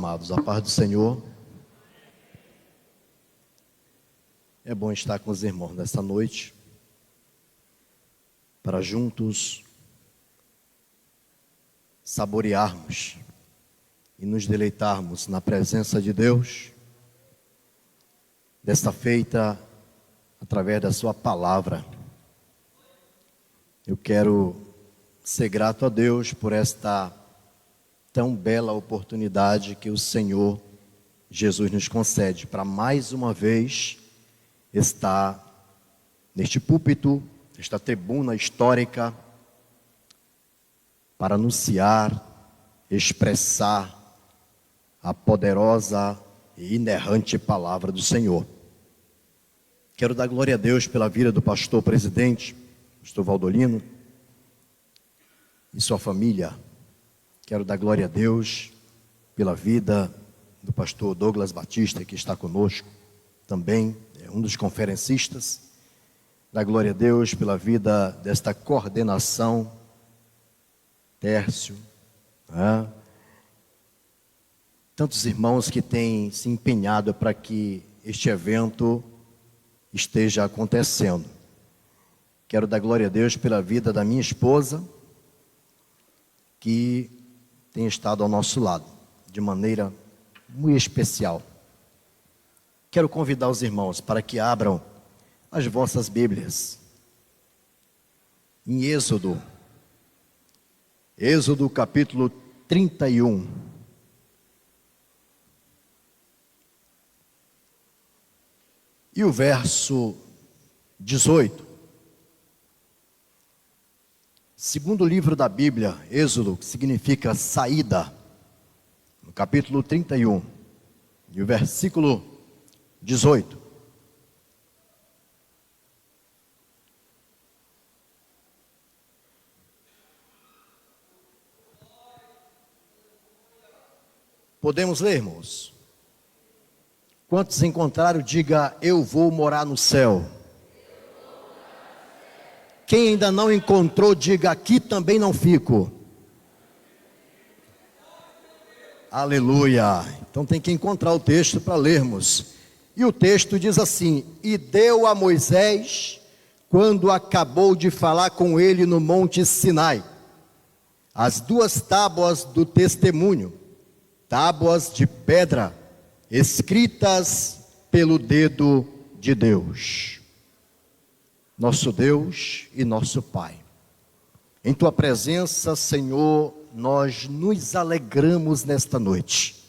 Amados, a paz do Senhor. É bom estar com os irmãos nesta noite, para juntos saborearmos e nos deleitarmos na presença de Deus, desta feita através da sua palavra. Eu quero ser grato a Deus por esta tão bela oportunidade que o Senhor Jesus nos concede para mais uma vez estar neste púlpito, esta tribuna histórica, para anunciar, expressar a poderosa e inerrante palavra do Senhor. Quero dar glória a Deus pela vida do pastor presidente, pastor Valdolino, e sua família. Quero dar glória a Deus pela vida do pastor Douglas Batista, que está conosco, também é um dos conferencistas. Dar glória a Deus pela vida desta coordenação, Tércio, tantos irmãos que têm se empenhado para que este evento esteja acontecendo. Quero dar glória a Deus pela vida da minha esposa, que tem estado ao nosso lado, de maneira muito especial. Quero convidar os irmãos para que abram as vossas Bíblias em Êxodo capítulo 31. E o verso 18. Segundo livro da Bíblia, Êxodo, que significa saída, no capítulo 31, e o versículo 18. Podemos ler, irmãos? Quantos encontraram, diga: eu vou morar no céu. Quem ainda não encontrou, diga: aqui também não fico. Aleluia. Então tem que encontrar o texto para lermos. E o texto diz assim: e deu a Moisés, quando acabou de falar com ele no monte Sinai, as 2 tábuas do testemunho, tábuas de pedra, escritas pelo dedo de Deus. Nosso Deus e nosso Pai, em Tua presença, Senhor, nós nos alegramos nesta noite,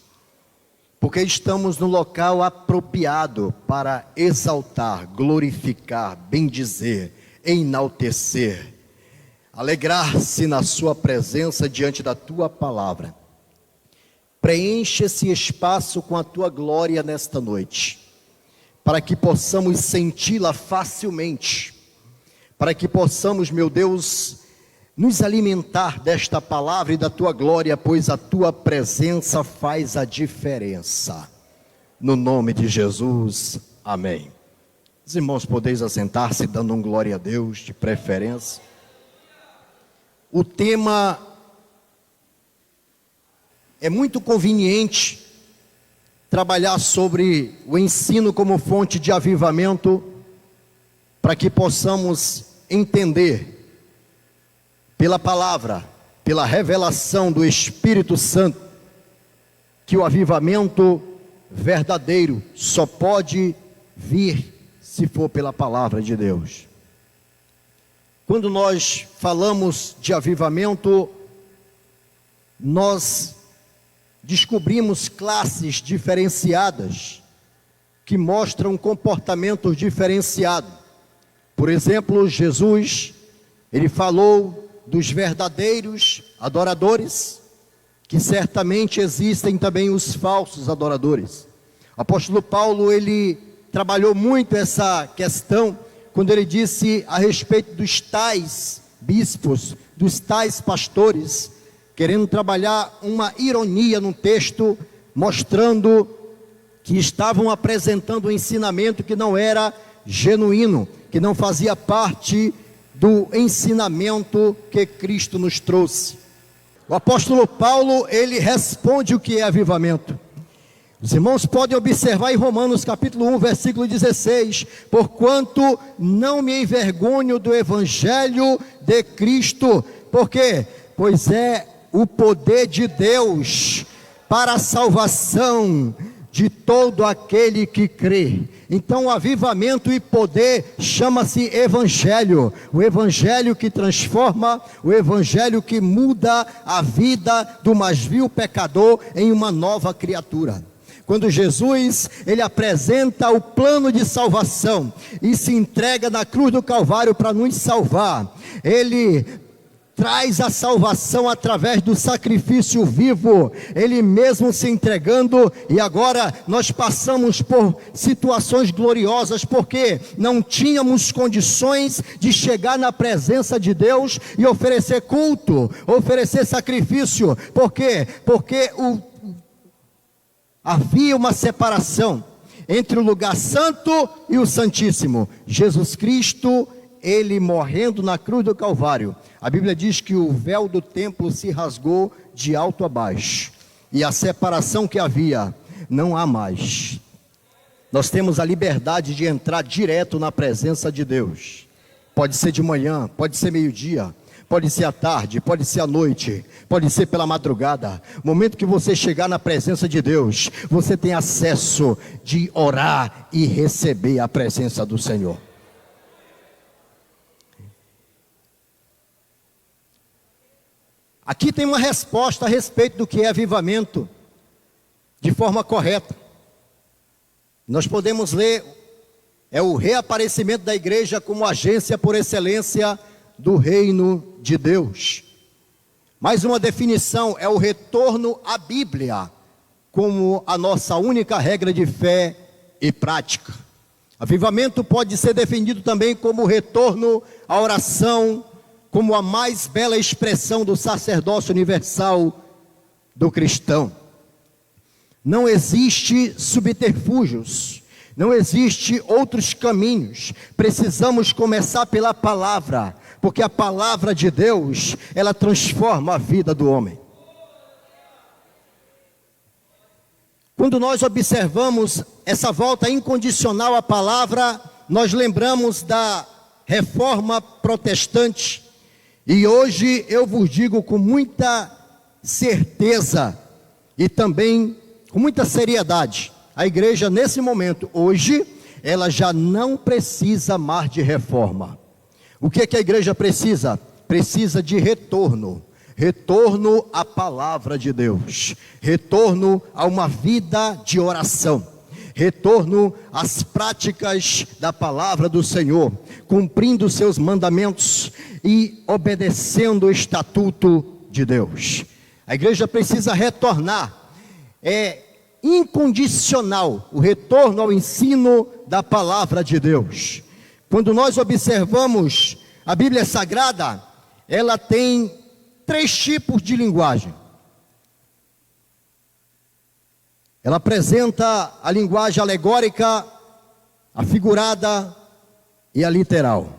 porque estamos no local apropriado para exaltar, glorificar, bendizer, enaltecer, alegrar-se na Sua presença diante da Tua palavra. Preenche esse espaço com a Tua glória nesta noite, para que possamos senti-la facilmente, para que possamos, meu Deus, nos alimentar desta palavra e da Tua glória, pois a Tua presença faz a diferença. No nome de Jesus, amém. Os irmãos, podeis assentar-se dando um glória a Deus, de preferência. O tema é muito conveniente trabalhar sobre o ensino como fonte de avivamento, para que possamos entender pela palavra, pela revelação do Espírito Santo, que o avivamento verdadeiro só pode vir se for pela palavra de Deus. Quando nós falamos de avivamento, nós descobrimos classes diferenciadas que mostram comportamentos diferenciados. Por exemplo, Jesus, ele falou dos verdadeiros adoradores, que certamente existem também os falsos adoradores. O apóstolo Paulo, ele trabalhou muito essa questão, quando ele disse a respeito dos tais bispos, dos tais pastores, querendo trabalhar uma ironia no texto, mostrando que estavam apresentando um ensinamento que não era genuíno, que não fazia parte do ensinamento que Cristo nos trouxe. O apóstolo Paulo, ele responde o que é avivamento. Os irmãos podem observar em Romanos capítulo 1, versículo 16: porquanto não me envergonho do evangelho de Cristo. Por quê? Pois é o poder de Deus para a salvação de todo aquele que crê. Então, avivamento e poder chama-se evangelho. O evangelho que transforma, o evangelho que muda a vida do mais vil pecador em uma nova criatura. Quando Jesus, ele apresenta o plano de salvação e se entrega na cruz do Calvário para nos salvar, ele traz a salvação através do sacrifício vivo, ele mesmo se entregando. E agora nós passamos por situações gloriosas, porque não tínhamos condições de chegar na presença de Deus e oferecer culto, oferecer sacrifício. Por quê? Porque havia uma separação entre o lugar santo e o santíssimo. Jesus Cristo, ele morrendo na cruz do Calvário, a Bíblia diz que o véu do templo se rasgou de alto a baixo, e a separação que havia, não há mais. Nós temos a liberdade de entrar direto na presença de Deus. Pode ser de manhã, pode ser meio-dia, pode ser à tarde, pode ser à noite, pode ser pela madrugada. O momento que você chegar na presença de Deus, você tem acesso de orar e receber a presença do Senhor. Aqui tem uma resposta a respeito do que é avivamento, de forma correta. Nós podemos ler, é o reaparecimento da igreja como agência por excelência do reino de Deus. Mais uma definição é o retorno à Bíblia, como a nossa única regra de fé e prática. Avivamento pode ser definido também como retorno à oração, como a mais bela expressão do sacerdócio universal do cristão. Não existe subterfúgios, não existe outros caminhos. Precisamos começar pela palavra, porque a palavra de Deus, ela transforma a vida do homem. Quando nós observamos essa volta incondicional à palavra, nós lembramos da reforma protestante. E hoje eu vos digo com muita certeza e também com muita seriedade, a igreja nesse momento, hoje, ela já não precisa mais de reforma. O que é que a igreja precisa? Precisa de retorno. Retorno à palavra de Deus, retorno a uma vida de oração, retorno às práticas da palavra do Senhor, cumprindo os seus mandamentos e obedecendo o estatuto de Deus. A igreja precisa retornar, é incondicional o retorno ao ensino da palavra de Deus. Quando nós observamos a Bíblia Sagrada, ela tem 3 tipos de linguagem. Ela apresenta a linguagem alegórica, a figurada e a literal,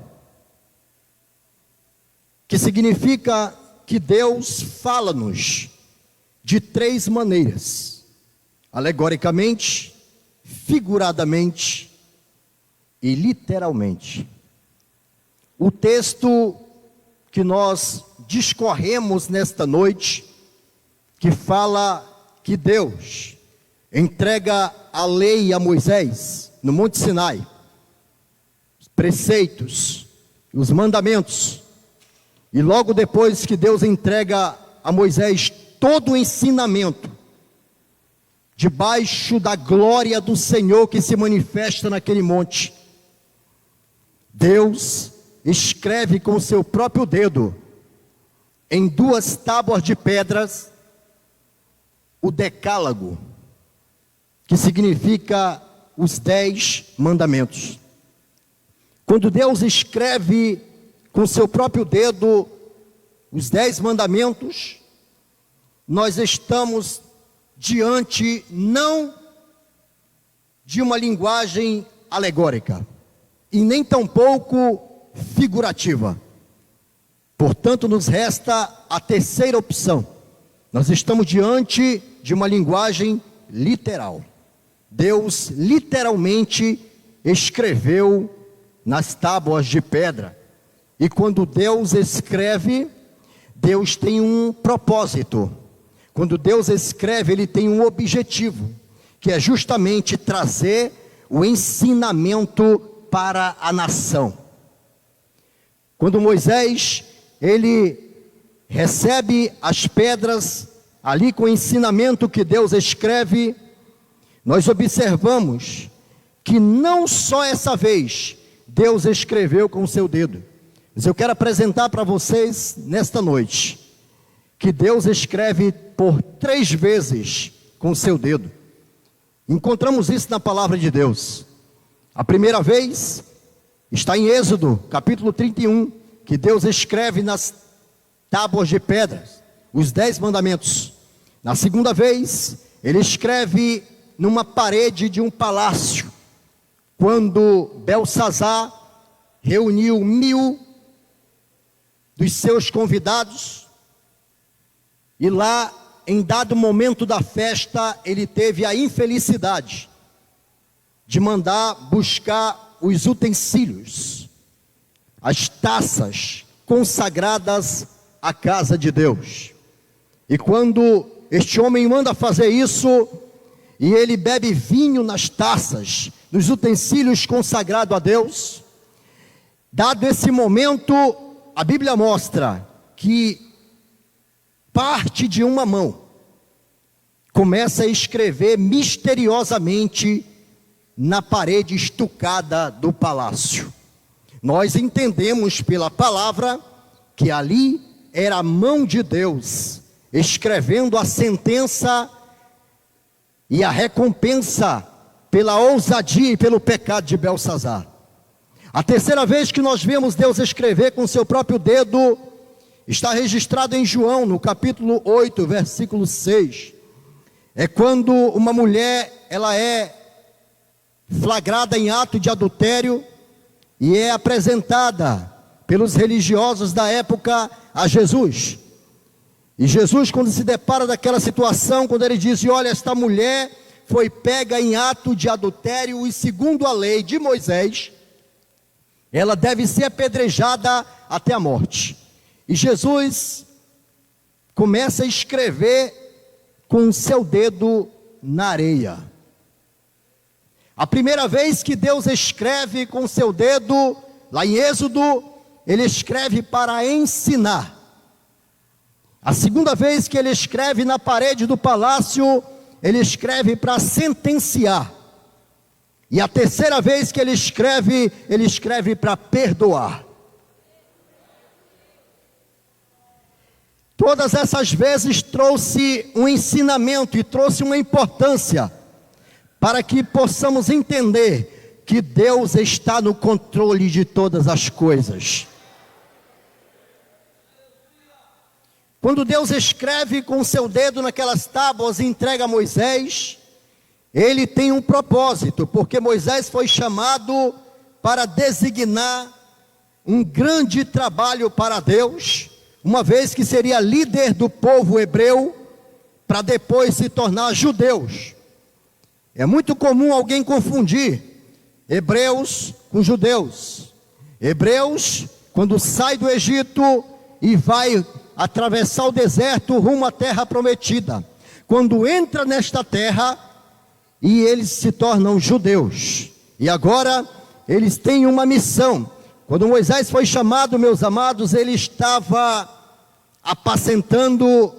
que significa que Deus fala-nos de 3 maneiras: alegoricamente, figuradamente e literalmente. O texto que nós discorremos nesta noite, que fala que Deus entrega a lei a Moisés no Monte Sinai, os preceitos, os mandamentos, e logo depois que Deus entrega a Moisés todo o ensinamento, debaixo da glória do Senhor que se manifesta naquele monte, Deus escreve com o seu próprio dedo, em 2 tábuas de pedras, o decálogo, que significa os 10 mandamentos. Quando Deus escreve com seu próprio dedo os 10 mandamentos, nós estamos diante não de uma linguagem alegórica, e nem tampouco figurativa. Portanto, nos resta a terceira opção, Nós estamos diante de uma linguagem literal. Deus literalmente escreveu nas tábuas de pedra. E quando Deus escreve, Deus tem um propósito. Quando Deus escreve, Ele tem um objetivo, que é justamente trazer o ensinamento para a nação. Quando Moisés, ele recebe as pedras, ali com o ensinamento que Deus escreve, nós observamos que não só essa vez Deus escreveu com o seu dedo, mas eu quero apresentar para vocês nesta noite, que Deus escreve por 3 vezes com o seu dedo. Encontramos isso na palavra de Deus. A primeira vez está em Êxodo, capítulo 31, que Deus escreve nas tábuas de pedras os 10 mandamentos. Na segunda vez, Ele escreve numa parede de um palácio, quando Belsazar reuniu 1000 dos seus convidados, e lá, em dado momento da festa, ele teve a infelicidade de mandar buscar os utensílios, as taças consagradas à casa de Deus. E quando este homem manda fazer isso, e ele bebe vinho nas taças, nos utensílios consagrados a Deus, dado esse momento, a Bíblia mostra que parte de uma mão começa a escrever misteriosamente na parede estucada do palácio. Nós entendemos pela palavra que ali era a mão de Deus escrevendo a sentença e a recompensa pela ousadia e pelo pecado de Belsazar. A terceira vez que nós vemos Deus escrever com seu próprio dedo está registrado em João, no capítulo 8, versículo 6. É quando uma mulher, ela é flagrada em ato de adultério e é apresentada pelos religiosos da época a Jesus. E Jesus, quando se depara daquela situação, quando ele diz: olha, esta mulher foi pega em ato de adultério e segundo a lei de Moisés, ela deve ser apedrejada até a morte. E Jesus começa a escrever com o seu dedo na areia. A primeira vez que Deus escreve com o seu dedo, lá em Êxodo, Ele escreve para ensinar. A segunda vez que Ele escreve na parede do palácio, Ele escreve para sentenciar. E a terceira vez que Ele escreve para perdoar. Todas essas vezes trouxe um ensinamento e trouxe uma importância para que possamos entender que Deus está no controle de todas as coisas. Quando Deus escreve com seu dedo naquelas tábuas e entrega a Moisés, Ele tem um propósito, porque Moisés foi chamado para designar um grande trabalho para Deus, uma vez que seria líder do povo hebreu, para depois se tornar judeus. É muito comum alguém confundir hebreus com judeus. Hebreus, quando sai do Egito e vai atravessar o deserto rumo à terra prometida, quando entra nesta terra, e eles se tornam judeus. E agora, eles têm uma missão. Quando Moisés foi chamado, meus amados, ele estava apacentando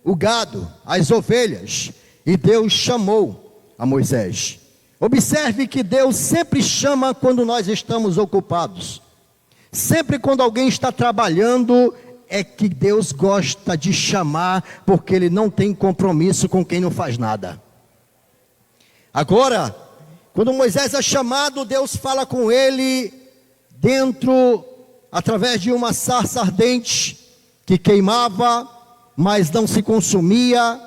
o gado, as ovelhas, e Deus chamou a Moisés. Observe que Deus sempre chama quando nós estamos ocupados. Sempre quando alguém está trabalhando, é que Deus gosta de chamar, porque Ele não tem compromisso com quem não faz nada. Agora, quando Moisés é chamado, Deus fala com ele dentro, através de uma sarça ardente, que queimava, mas não se consumia,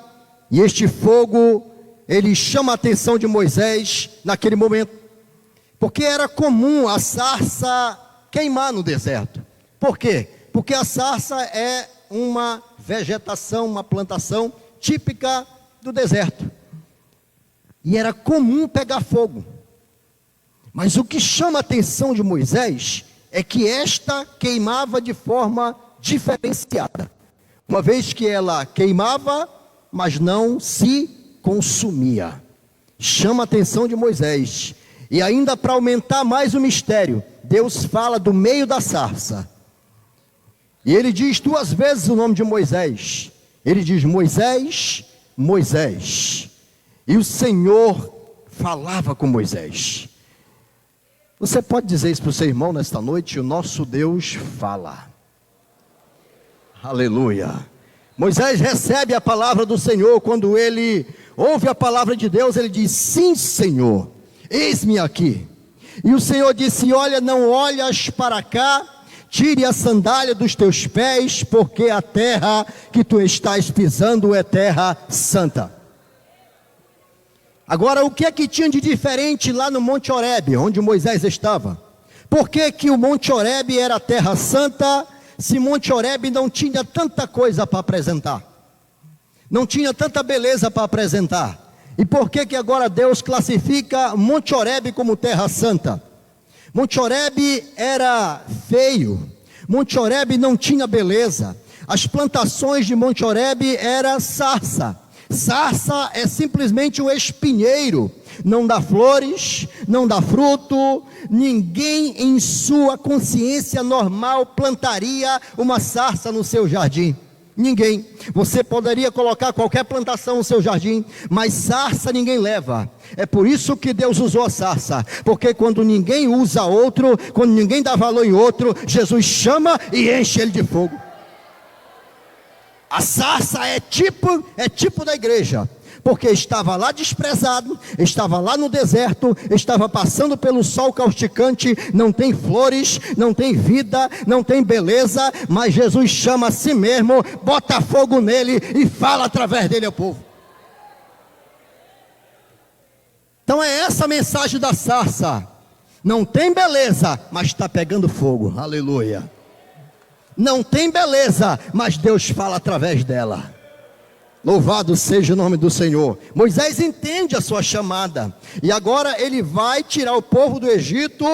e este fogo, ele chama a atenção de Moisés naquele momento, porque era comum a sarça queimar no deserto. Por quê? Porque a sarça é uma vegetação, uma plantação típica do deserto. E era comum pegar fogo. Mas o que chama a atenção de Moisés é que esta queimava de forma diferenciada. Uma vez que ela queimava, mas não se consumia. Chama a atenção de Moisés. E ainda para aumentar mais o mistério, Deus fala do meio da sarça. E ele diz 2 vezes o nome de Moisés. Ele diz: Moisés, Moisés. E o Senhor falava com Moisés. Você pode dizer isso para o seu irmão nesta noite? O nosso Deus fala. Aleluia. Moisés recebe a palavra do Senhor. Quando ele ouve a palavra de Deus, ele diz: sim, Senhor, eis-me aqui. E o Senhor disse: olha, não olhas para cá, tire a sandália dos teus pés, porque a terra que tu estás pisando é terra santa. Agora, o que é que tinha de diferente lá no Monte Horebe, onde Moisés estava? Por que que o Monte Horebe era terra santa, se Monte Horebe não tinha tanta coisa para apresentar? Não tinha tanta beleza para apresentar. E por que que agora Deus classifica Monte Horebe como terra santa? Monte Horebe era feio, Monte Horebe não tinha beleza. As plantações de Monte Horebe era sarça. Sarça é simplesmente um espinheiro, não dá flores, não dá fruto. Ninguém em sua consciência normal plantaria uma sarça no seu jardim. Ninguém. Você poderia colocar qualquer plantação no seu jardim, mas sarça ninguém leva. É por isso que Deus usou a sarça, porque quando ninguém usa outro, quando ninguém dá valor em outro, Jesus chama e enche ele de fogo. A sarça é tipo da igreja, porque estava lá desprezado, estava lá no deserto, estava passando pelo sol causticante, não tem flores, não tem vida, não tem beleza, mas Jesus chama a si mesmo, bota fogo nele e fala através dele ao povo. Então é essa a mensagem da sarça: não tem beleza, mas está pegando fogo. Aleluia. Não tem beleza, mas Deus fala através dela. Louvado seja o nome do Senhor. Moisés entende a sua chamada, e agora ele vai tirar o povo do Egito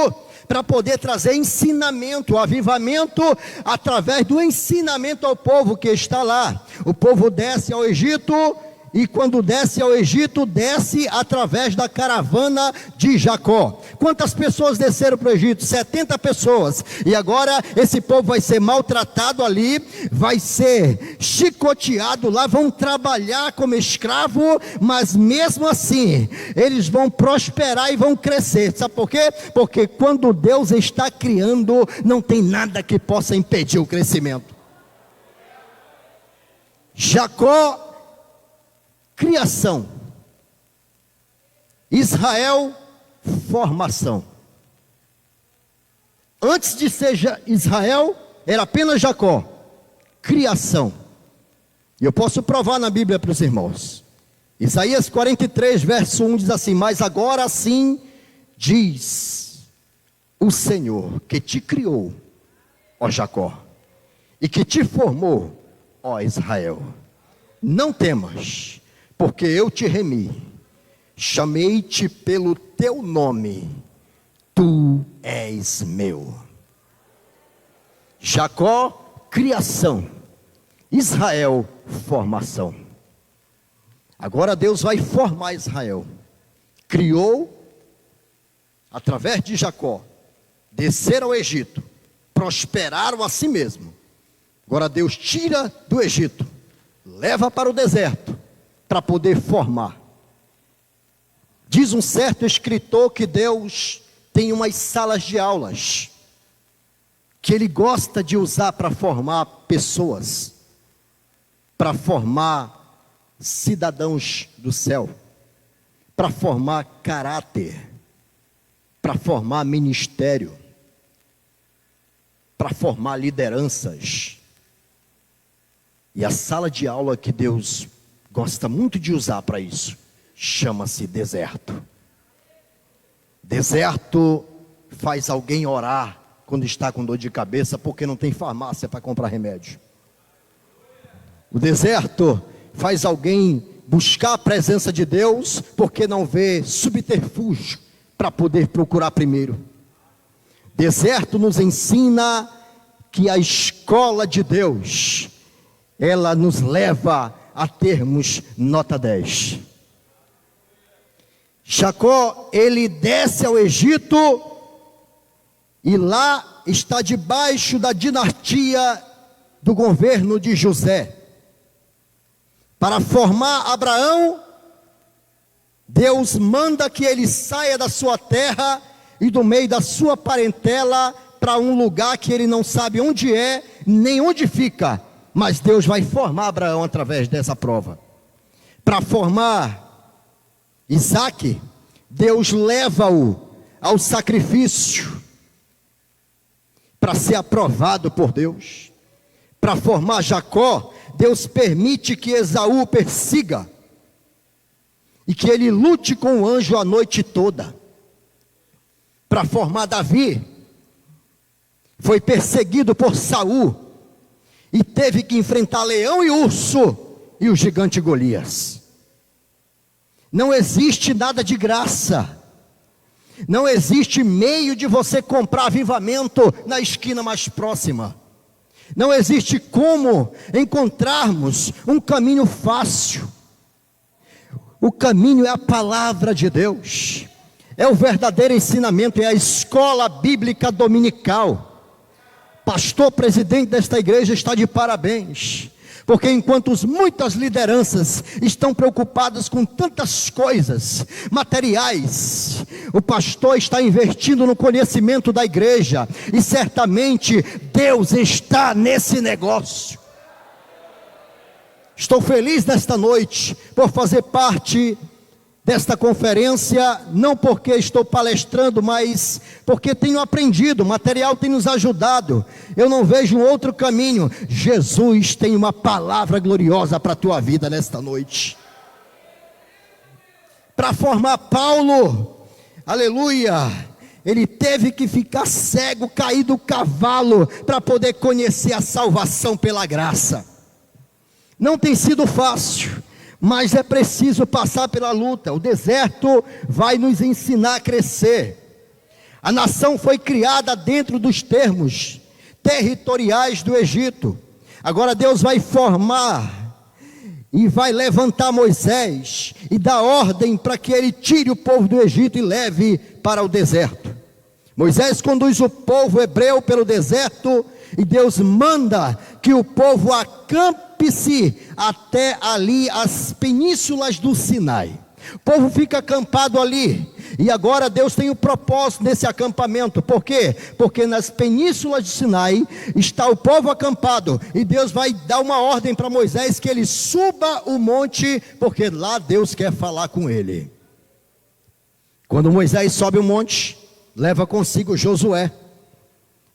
para poder trazer ensinamento, avivamento, através do ensinamento ao povo que está lá. O povo desce ao Egito, e quando desce ao Egito, desce através da caravana de Jacó. Quantas pessoas desceram para o Egito? 70 pessoas. E agora esse povo vai ser maltratado ali, vai ser chicoteado lá, vão trabalhar como escravo, mas mesmo assim, eles vão prosperar e vão crescer. Sabe por quê? Porque quando Deus está criando, não tem nada que possa impedir o crescimento. Jacó, criação. Israel, formação. Antes de ser Israel, era apenas Jacó, criação. E eu posso provar na Bíblia para os irmãos. Isaías 43, verso 1 diz assim: mas agora sim diz o Senhor, que te criou, ó Jacó, e que te formou, ó Israel. Não temas, porque eu te remi, chamei-te pelo teu nome, tu és meu. Jacó, criação. Israel, formação. Agora Deus vai formar Israel. Criou, através de Jacó, desceram ao Egito, prosperaram a si mesmo. Agora Deus tira do Egito, leva para o deserto, para poder formar. Diz um certo escritor que Deus tem umas salas de aulas, que Ele gosta de usar para formar pessoas, para formar cidadãos do céu, para formar caráter, para formar ministério, para formar lideranças. E a sala de aula que Deus gosta muito de usar para isso, chama-se deserto. Deserto faz alguém orar quando está com dor de cabeça, porque não tem farmácia para comprar remédio. O deserto faz alguém buscar a presença de Deus, porque não vê subterfúgio para poder procurar primeiro. Deserto nos ensina que a escola de Deus, ela nos leva a termos nota 10. Jacó, ele desce ao Egito, e lá está debaixo da dinastia do governo de José. Para formar Abraão, Deus manda que ele saia da sua terra e do meio da sua parentela para um lugar que ele não sabe onde é, nem onde fica. Mas Deus vai formar Abraão através dessa prova. Para formar Isaque, Deus leva-o ao sacrifício para ser aprovado por Deus. Para formar Jacó, Deus permite que Esaú persiga e que ele lute com o anjo a noite toda. Para formar Davi, foi perseguido por Saul e teve que enfrentar leão e urso e o gigante Golias. Não existe nada de graça. Não existe meio de você comprar avivamento na esquina mais próxima. Não existe como encontrarmos um caminho fácil. O caminho é a palavra de Deus. É o verdadeiro ensinamento, é a escola bíblica dominical. Pastor presidente desta igreja está de parabéns. Porque enquanto muitas lideranças estão preocupadas com tantas coisas materiais, o pastor está investindo no conhecimento da igreja, e certamente Deus está nesse negócio. Estou feliz nesta noite por fazer parte desta conferência, não porque estou palestrando, mas porque tenho aprendido, o material tem nos ajudado. Eu não vejo um outro caminho. Jesus tem uma palavra gloriosa para a tua vida nesta noite. Para formar Paulo, aleluia, ele teve que ficar cego, cair do cavalo, para poder conhecer a salvação pela graça. Não tem sido fácil, mas é preciso passar pela luta. O deserto vai nos ensinar a crescer. A nação foi criada dentro dos termos territoriais do Egito. Agora Deus vai formar e vai levantar Moisés e dar ordem para que ele tire o povo do Egito e leve para o deserto. Moisés conduz o povo hebreu pelo deserto, e Deus manda que o povo acampe-se até ali as penínsulas do Sinai. O povo fica acampado ali, e agora Deus tem um propósito nesse acampamento. Por quê? Porque nas penínsulas do Sinai está o povo acampado, e Deus vai dar uma ordem para Moisés que ele suba o monte, porque lá Deus quer falar com ele. Quando Moisés sobe o monte, leva consigo Josué.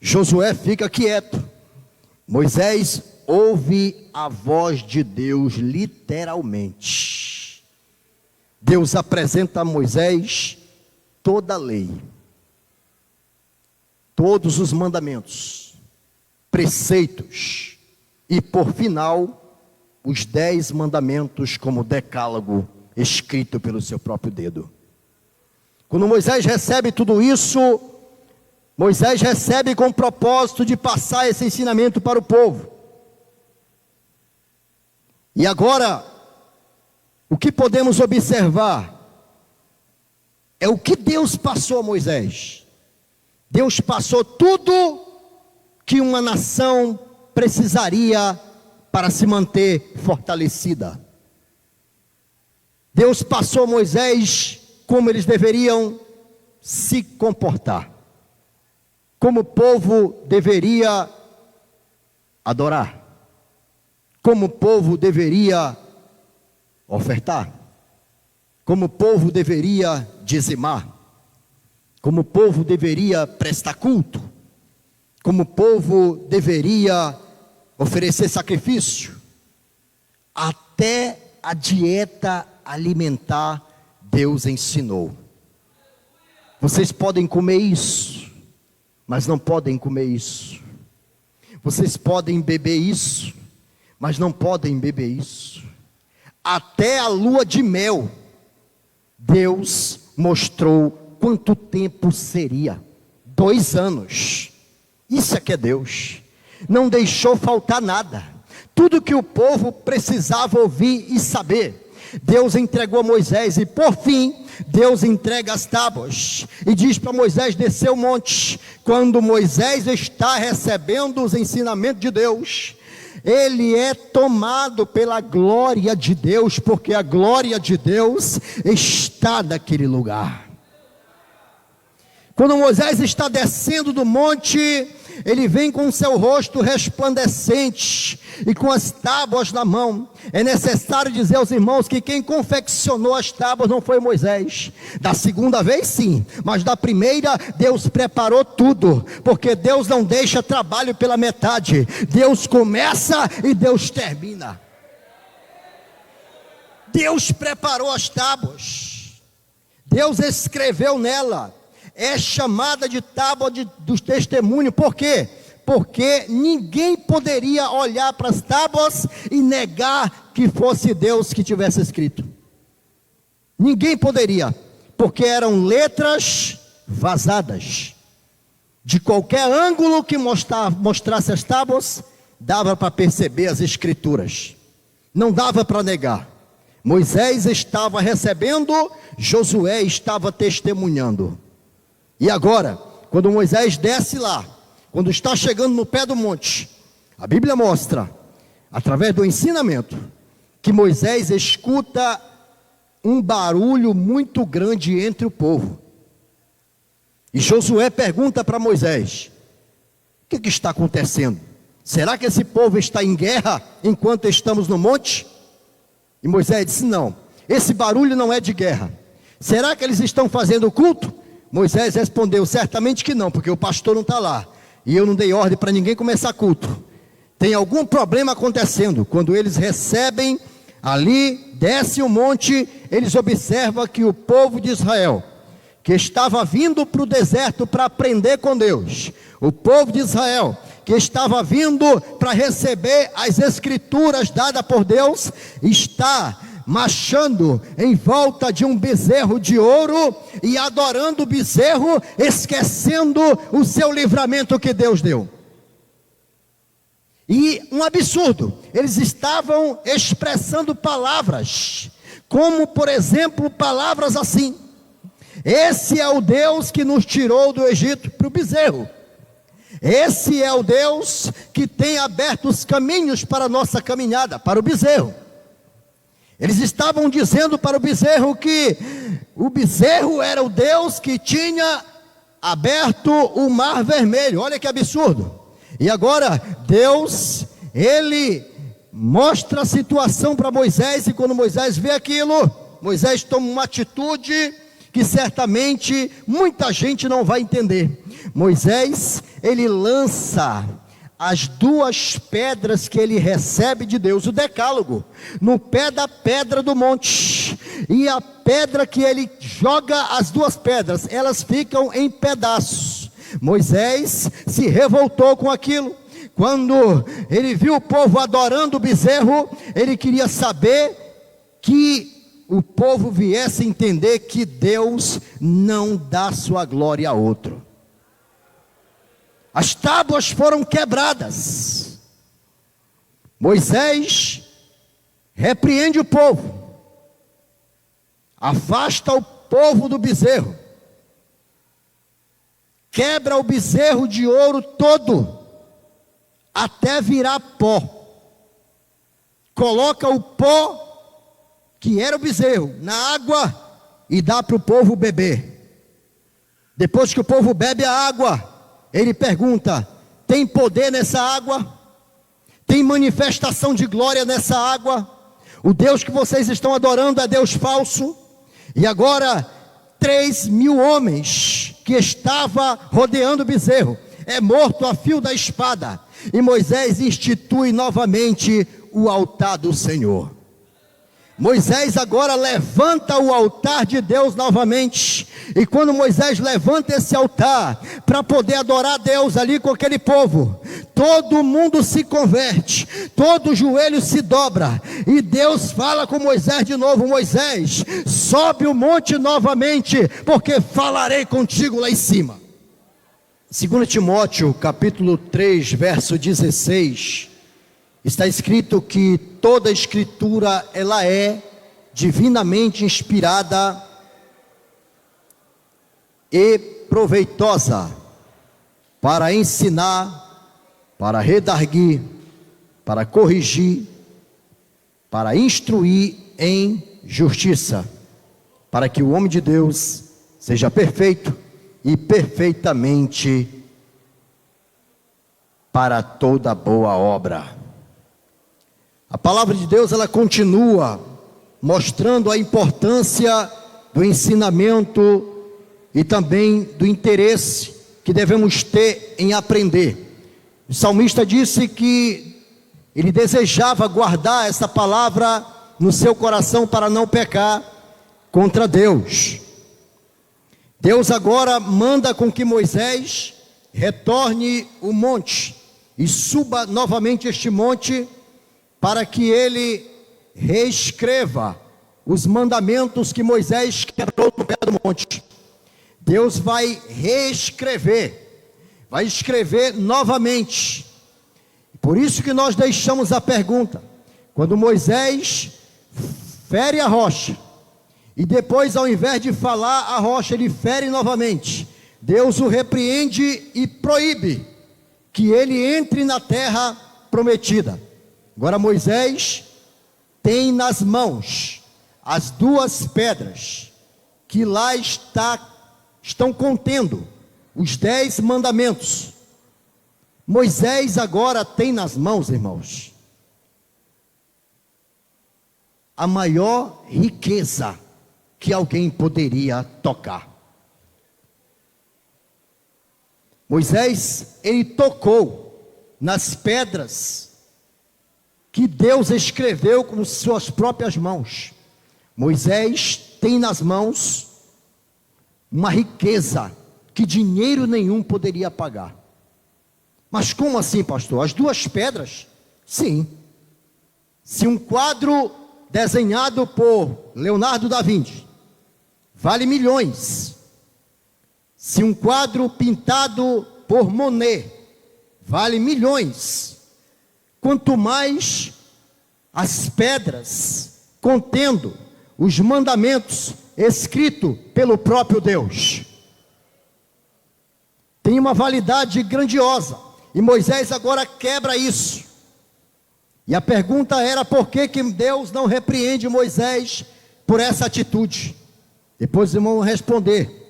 Josué fica quieto. Moisés ouve a voz de Deus literalmente. Deus apresenta a Moisés toda a lei, todos os mandamentos, preceitos e, por final, os 10 mandamentos como decálogo escrito pelo seu próprio dedo. Quando Moisés recebe tudo isso, Moisés recebe com o propósito de passar esse ensinamento para o povo. E agora, o que podemos observar é o que Deus passou a Moisés. Deus passou tudo que uma nação precisaria para se manter fortalecida. Deus passou a Moisés como eles deveriam se comportar, como o povo deveria adorar, como o povo deveria ofertar, como o povo deveria dizimar, como o povo deveria prestar culto, como o povo deveria oferecer sacrifício. Até a dieta alimentar Deus ensinou. Vocês podem comer isso, mas não podem comer isso. Vocês podem beber isso, mas não podem beber isso. Até a lua de mel, Deus mostrou quanto tempo seria. 2 anos. Isso é que é Deus. Não deixou faltar nada. Tudo que o povo precisava ouvir e saber, Deus entregou a Moisés. E por fim, Deus entrega as tábuas e diz para Moisés descer o monte. Quando Moisés está recebendo os ensinamentos de Deus, ele é tomado pela glória de Deus, porque a glória de Deus está naquele lugar. Quando Moisés está descendo do monte, ele vem com seu rosto resplandecente e com as tábuas na mão. É necessário dizer aos irmãos que quem confeccionou as tábuas não foi Moisés. Da segunda vez sim, mas da primeira Deus preparou tudo, porque Deus não deixa trabalho pela metade. Deus começa e Deus termina. Deus preparou as tábuas, Deus escreveu nela. É chamada de tábua dos testemunhos. Por quê? Porque ninguém poderia olhar para as tábuas e negar que fosse Deus que tivesse escrito. Ninguém poderia, porque eram letras vazadas. De qualquer ângulo que mostrasse as tábuas, dava para perceber as escrituras. Não dava para negar. Moisés estava recebendo, Josué estava testemunhando. E agora, quando Moisés desce lá, quando está chegando no pé do monte, a Bíblia mostra, através do ensinamento, que Moisés escuta um barulho muito grande entre o povo. E Josué pergunta para Moisés: o que está acontecendo? Será que esse povo está em guerra enquanto estamos no monte? E Moisés disse: não, esse barulho não é de guerra. Será que eles estão fazendo culto? Moisés respondeu: certamente que não, porque o pastor não está lá, e eu não dei ordem para ninguém começar culto. Tem algum problema acontecendo. Quando eles recebem ali, desce o monte, eles observam que o povo de Israel, que estava vindo para o deserto para aprender com Deus, o povo de Israel, que estava vindo para receber as escrituras dadas por Deus, está marchando em volta de um bezerro de ouro e adorando o bezerro, esquecendo o seu livramento que Deus deu. E um absurdo, eles estavam expressando palavras, como por exemplo, palavras assim: esse é o Deus que nos tirou do Egito, para o bezerro. Esse é o Deus que tem aberto os caminhos para a nossa caminhada, para o bezerro. Eles estavam dizendo para o bezerro que o bezerro era o Deus que tinha aberto o mar vermelho. Olha que absurdo. E agora Deus, ele mostra a situação para Moisés, e quando Moisés vê aquilo, Moisés toma uma atitude que certamente muita gente não vai entender. Moisés, ele lança as 2 pedras que ele recebe de Deus, o decálogo, no pé da pedra do monte, e a pedra que ele joga, as 2 pedras, elas ficam em pedaços. Moisés se revoltou com aquilo. Quando ele viu o povo adorando o bezerro, ele queria saber que o povo viesse a entender que Deus não dá sua glória a outro. As tábuas foram quebradas. Moisés repreende o povo, afasta o povo do bezerro, quebra o bezerro de ouro todo, até virar pó. Coloca o pó, que era o bezerro, na água e dá para o povo beber. Depois que o povo bebe a água, ele pergunta: tem poder nessa água? Tem manifestação de glória nessa água? O Deus que vocês estão adorando é Deus falso? E agora 3.000 homens que estavam rodeando o bezerro é morto a fio da espada. E Moisés institui novamente o altar do Senhor. Moisés agora levanta o altar de Deus novamente. E quando Moisés levanta esse altar para poder adorar a Deus ali com aquele povo, todo mundo se converte, todo joelho se dobra, e Deus fala com Moisés de novo: Moisés, sobe o monte novamente, porque falarei contigo lá em cima. 2 Timóteo capítulo 3, verso 16, está escrito que toda a escritura, ela é divinamente inspirada e proveitosa para ensinar, para redarguir, para corrigir, para instruir em justiça, para que o homem de Deus seja perfeito e perfeitamente para toda boa obra. A palavra de Deus, ela continua mostrando a importância do ensinamento e também do interesse que devemos ter em aprender. O salmista disse que ele desejava guardar essa palavra no seu coração para não pecar contra Deus. Deus agora manda com que Moisés retorne o monte e suba novamente este monte, para que ele reescreva os mandamentos que Moisés quebrou no pé do monte. Deus vai reescrever, vai escrever novamente. Por isso que nós deixamos a pergunta: quando Moisés fere a rocha, e depois, ao invés de falar a rocha, ele fere novamente, Deus o repreende e proíbe que ele entre na terra prometida. Agora Moisés tem nas mãos as duas pedras que lá estão contendo os 10 mandamentos. Moisés agora tem nas mãos, irmãos, a maior riqueza que alguém poderia tocar. Moisés, ele tocou nas pedras que Deus escreveu com suas próprias mãos. Moisés tem nas mãos uma riqueza que dinheiro nenhum poderia pagar. Mas como assim, pastor? As duas pedras? Sim. Se um quadro desenhado por Leonardo da Vinci vale milhões, se um quadro pintado por Monet vale milhões, quanto mais as pedras contendo os mandamentos escritos pelo próprio Deus. Tem uma validade grandiosa, e Moisés agora quebra isso. E a pergunta era: por que Deus não repreende Moisés por essa atitude? Depois vamos responder.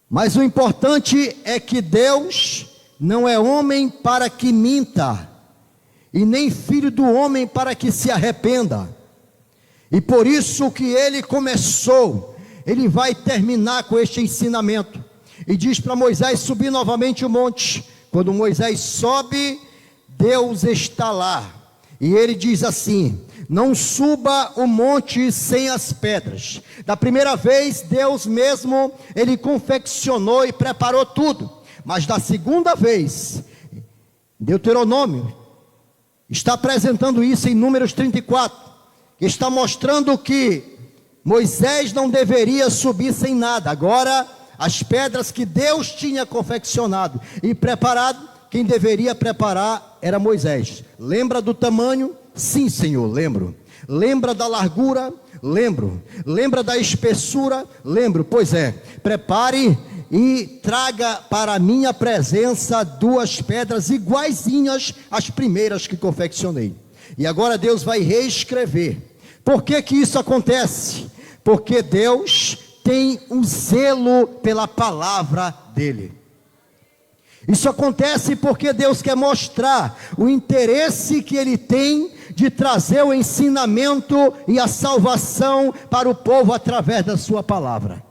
Mas o importante é que Deus não é homem para que minta, e nem filho do homem para que se arrependa. E por isso que ele começou, ele vai terminar com este ensinamento. E diz para Moisés subir novamente o monte. Quando Moisés sobe, Deus está lá. E ele diz assim: não suba o monte sem as pedras. Da primeira vez, Deus mesmo, ele confeccionou e preparou tudo. Mas da segunda vez, Deuteronômio está apresentando isso em Números 34, que está mostrando que Moisés não deveria subir sem nada. Agora, as pedras que Deus tinha confeccionado e preparado, quem deveria preparar era Moisés. Lembra do tamanho? Sim, Senhor, lembro. Lembra da largura? Lembro. Lembra da espessura? Lembro. Pois é, prepare e traga para a minha presença 2 pedras iguaizinhas às primeiras que confeccionei. E agora Deus vai reescrever. Por que que isso acontece? Porque Deus tem um zelo pela palavra dele. Isso acontece porque Deus quer mostrar o interesse que ele tem de trazer o ensinamento e a salvação para o povo através da sua palavra.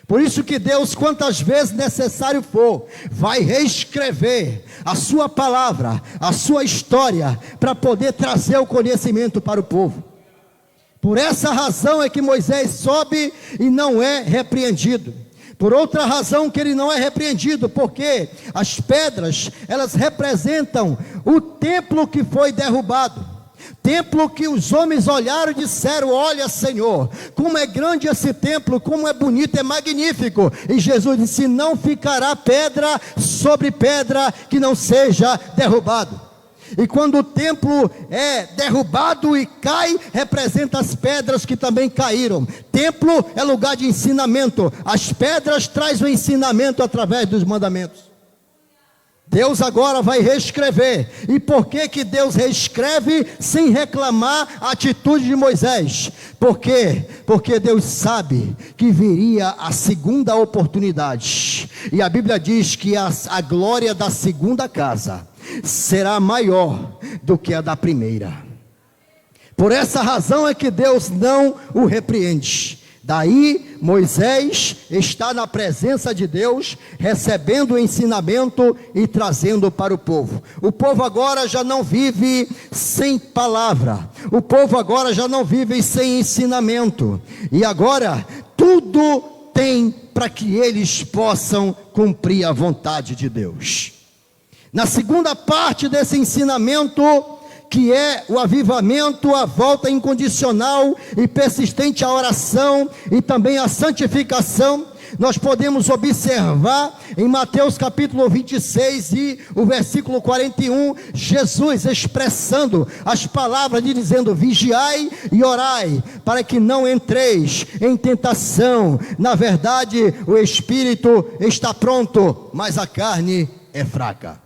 Por isso que Deus, quantas vezes necessário for, vai reescrever a sua palavra, a sua história, para poder trazer o conhecimento para o povo. Por essa razão é que Moisés sobe e não é repreendido. Por outra razão que ele não é repreendido, porque as pedras, elas representam o templo que foi derrubado, templo que os homens olharam e disseram: olha, Senhor, como é grande esse templo, como é bonito, é magnífico. E Jesus disse: não ficará pedra sobre pedra que não seja derrubado. E quando o templo é derrubado e cai, representa as pedras que também caíram. Templo é lugar de ensinamento. As pedras trazem o ensinamento através dos mandamentos. Deus agora vai reescrever. E por que Deus reescreve sem reclamar a atitude de Moisés? Por quê? Porque Deus sabe que viria a segunda oportunidade. E a Bíblia diz que a glória da segunda casa será maior do que a da primeira. Por essa razão é que Deus não o repreende. Daí Moisés está na presença de Deus, recebendo o ensinamento e trazendo para o povo. O povo agora já não vive sem palavra, o povo agora já não vive sem ensinamento, e agora tudo tem para que eles possam cumprir a vontade de Deus. Na segunda parte desse ensinamento, que é o avivamento, a volta incondicional e persistente à oração e também à santificação, nós podemos observar em Mateus capítulo 26 e o versículo 41, Jesus expressando as palavras de dizendo: vigiai e orai, para que não entreis em tentação. Na verdade, o espírito está pronto, mas a carne é fraca.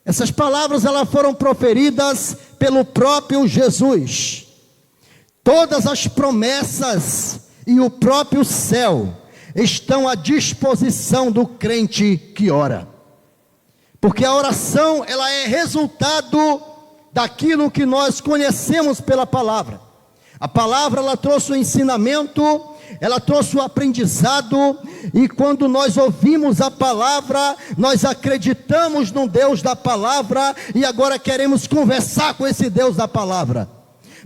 Essas palavras, elas foram proferidas pelo próprio Jesus. Todas as promessas e o próprio céu estão à disposição do crente que ora. Porque a oração, ela é resultado daquilo que nós conhecemos pela palavra. A palavra, ela trouxe o ensinamento, ela trouxe o aprendizado, e quando nós ouvimos a palavra, nós acreditamos no Deus da palavra, e agora queremos conversar com esse Deus da palavra.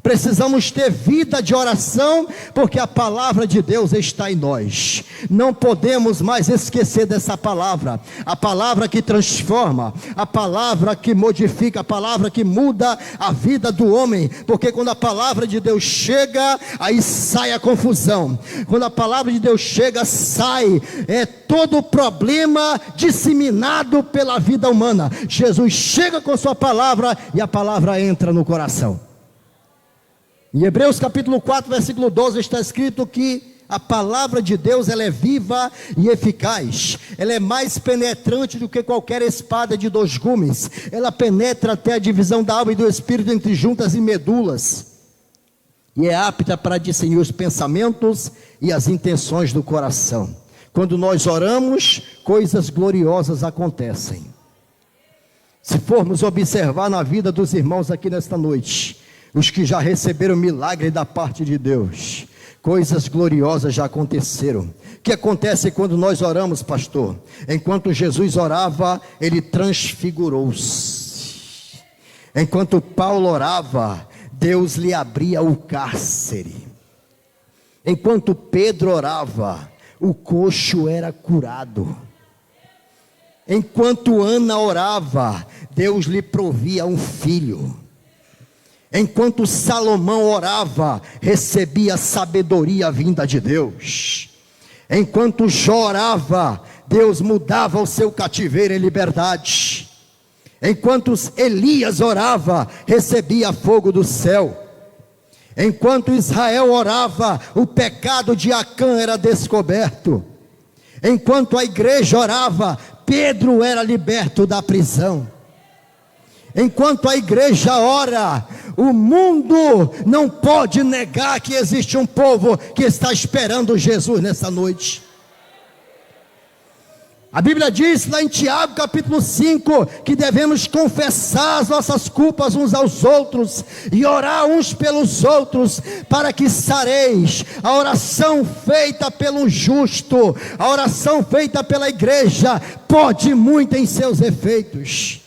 Precisamos ter vida de oração, porque a palavra de Deus está em nós. Não podemos mais esquecer dessa palavra, a palavra que transforma, a palavra que modifica, a palavra que muda a vida do homem, porque quando a palavra de Deus chega, aí sai a confusão. Quando a palavra de Deus chega, sai todo o problema disseminado pela vida humana. Jesus chega com sua palavra e a palavra entra no coração. Em Hebreus capítulo 4, versículo 12, está escrito que a palavra de Deus, ela é viva e eficaz, ela é mais penetrante do que qualquer espada de 2 gumes, ela penetra até a divisão da alma e do espírito, entre juntas e medulas, e é apta para discernir os pensamentos e as intenções do coração. Quando nós oramos, coisas gloriosas acontecem. Se formos observar na vida dos irmãos aqui nesta noite, os que já receberam milagre da parte de Deus, coisas gloriosas já aconteceram. O que acontece quando nós oramos, pastor? Enquanto Jesus orava, ele transfigurou-se. Enquanto Paulo orava, Deus lhe abria o cárcere. Enquanto Pedro orava, o coxo era curado. Enquanto Ana orava, Deus lhe provia um filho. Enquanto Salomão orava, recebia sabedoria vinda de Deus. Enquanto Jó orava, Deus mudava o seu cativeiro em liberdade. Enquanto Elias orava, recebia fogo do céu. Enquanto Israel orava, o pecado de Acã era descoberto. Enquanto a igreja orava, Pedro era liberto da prisão. Enquanto a igreja ora, o mundo não pode negar que existe um povo que está esperando Jesus nessa noite. A Bíblia diz lá em Tiago capítulo 5, que devemos confessar as nossas culpas uns aos outros, e orar uns pelos outros, para que sareis. A oração feita pelo justo, a oração feita pela igreja, pode muito em seus efeitos.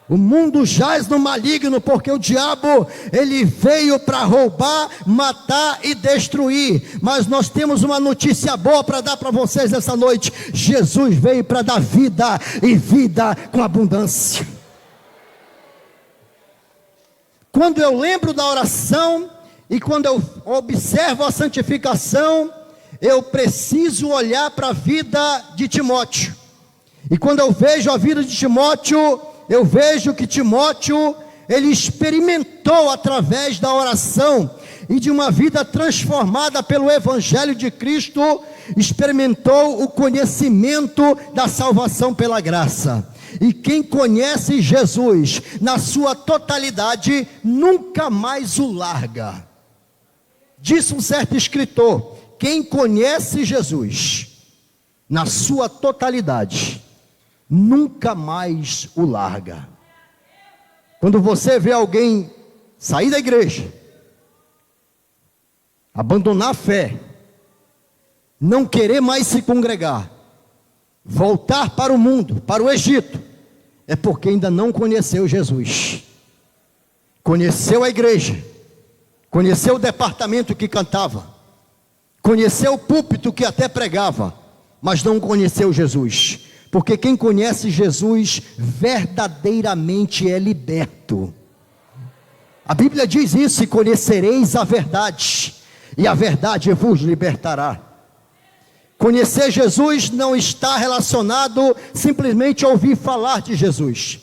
O mundo jaz no maligno, porque o diabo, ele veio para roubar, matar e destruir. Mas nós temos uma notícia boa para dar para vocês essa noite. Jesus veio para dar vida, e vida com abundância. Quando eu lembro da oração, e quando eu observo a santificação, eu preciso olhar para a vida de Timóteo. E quando eu vejo a vida de Timóteo, eu vejo que Timóteo, ele experimentou através da oração e de uma vida transformada pelo Evangelho de Cristo, experimentou o conhecimento da salvação pela graça. E quem conhece Jesus na sua totalidade, nunca mais o larga. Disse um certo escritor: quem conhece Jesus na sua totalidade, nunca mais o larga. Quando você vê alguém sair da igreja, abandonar a fé, não querer mais se congregar, voltar para o mundo, para o Egito, é porque ainda não conheceu Jesus. Conheceu a igreja, conheceu o departamento que cantava, conheceu o púlpito que até pregava, mas não conheceu Jesus. Porque quem conhece Jesus verdadeiramente é liberto. A Bíblia diz isso: e conhecereis a verdade, e a verdade vos libertará. Conhecer Jesus não está relacionado simplesmente a ouvir falar de Jesus.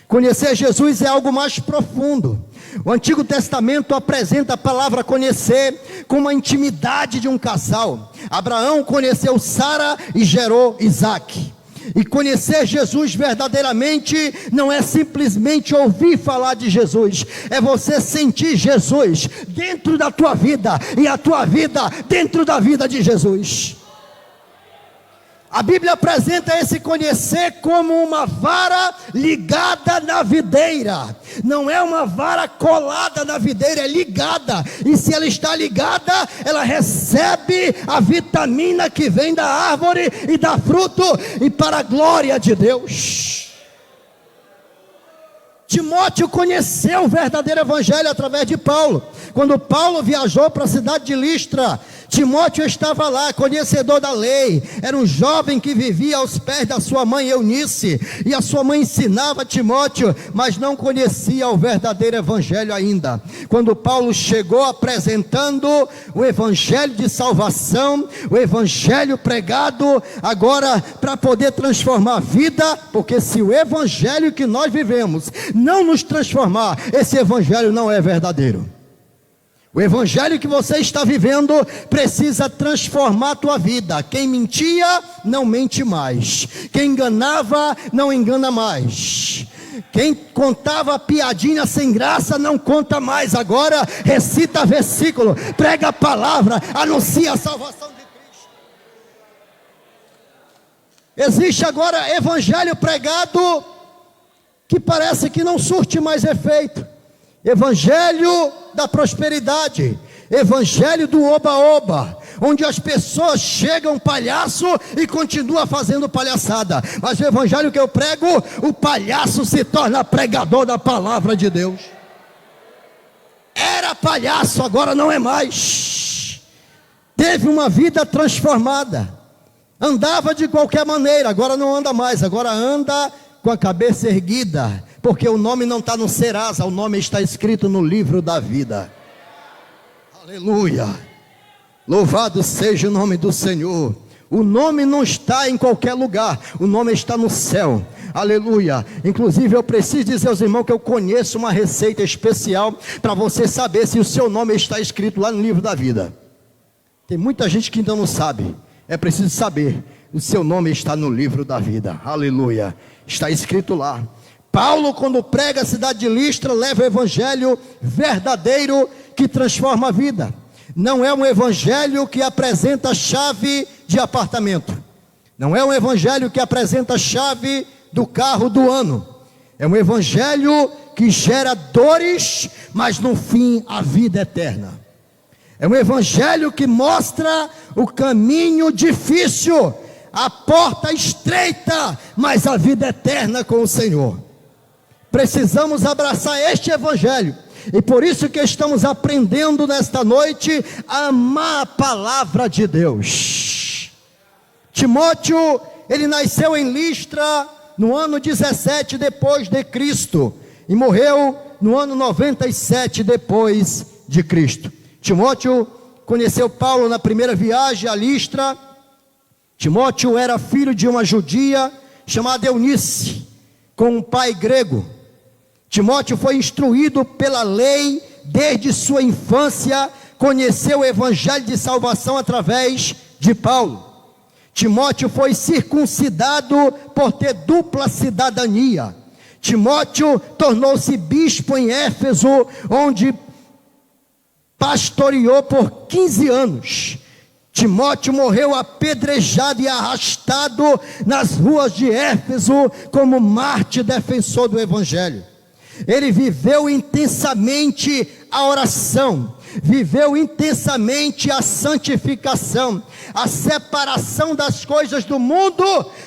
Conhecer Jesus é algo mais profundo. O Antigo Testamento apresenta a palavra conhecer como a intimidade de um casal. Abraão conheceu Sara e gerou Isaque. E conhecer Jesus verdadeiramente não é simplesmente ouvir falar de Jesus, é você sentir Jesus dentro da tua vida, e a tua vida dentro da vida de Jesus. A Bíblia apresenta esse conhecer como uma vara ligada na videira. Não é uma vara colada na videira, é ligada. E se ela está ligada, ela recebe a vitamina que vem da árvore e dá fruto, e para a glória de Deus. Timóteo conheceu o verdadeiro evangelho através de Paulo. Quando Paulo viajou para a cidade de Listra, Timóteo estava lá, conhecedor da lei. Era um jovem que vivia aos pés da sua mãe Eunice, e a sua mãe ensinava Timóteo, mas não conhecia o verdadeiro evangelho ainda. Quando Paulo chegou apresentando o evangelho de salvação, o evangelho pregado agora para poder transformar a vida, porque se o evangelho que nós vivemos não nos transformar, esse evangelho não é verdadeiro. O evangelho que você está vivendo precisa transformar a tua vida. Quem mentia, não mente mais. Quem enganava, não engana mais. Quem contava piadinha sem graça, não conta mais. Agora recita versículo, prega a palavra, anuncia a salvação de Cristo. Existe agora evangelho pregado que parece que não surte mais efeito. Evangelho da prosperidade, evangelho do oba-oba, onde as pessoas chegam palhaço e continuam fazendo palhaçada. Mas o evangelho que eu prego, o palhaço se torna pregador da palavra de Deus. Era palhaço, agora não é mais. Teve uma vida transformada. Andava de qualquer maneira, agora não anda mais, agora anda com a cabeça erguida, porque o nome não está no Serasa, o nome está escrito no livro da vida. Aleluia, louvado seja o nome do Senhor. O nome não está em qualquer lugar, o nome está no céu. Aleluia. Inclusive eu preciso dizer aos irmãos que eu conheço uma receita especial para você saber se o seu nome está escrito lá no livro da vida. Tem muita gente que ainda não sabe. É preciso saber, o seu nome está no livro da vida. Aleluia, está escrito lá. Paulo, quando prega a cidade de Listra, leva o evangelho verdadeiro que transforma a vida. Não é um evangelho que apresenta a chave de apartamento. Não é um evangelho que apresenta a chave do carro do ano. É um evangelho que gera dores, mas no fim a vida eterna. É um evangelho que mostra o caminho difícil, a porta estreita, mas a vida eterna com o Senhor. Precisamos abraçar este evangelho. E por isso que estamos aprendendo nesta noite a amar a palavra de Deus. Timóteo, ele nasceu em Listra no ano 17 depois de Cristo e morreu no ano 97 depois de Cristo. Timóteo conheceu Paulo na primeira viagem a Listra. Timóteo era filho de uma judia chamada Eunice, com um pai grego. Timóteo foi instruído pela lei desde sua infância, conheceu o evangelho de salvação através de Paulo. Timóteo foi circuncidado por ter dupla cidadania. Timóteo tornou-se bispo em Éfeso, onde pastoreou por 15 anos. Timóteo morreu apedrejado e arrastado nas ruas de Éfeso como mártir defensor do evangelho. Ele viveu intensamente a oração, viveu intensamente a santificação, a separação das coisas do mundo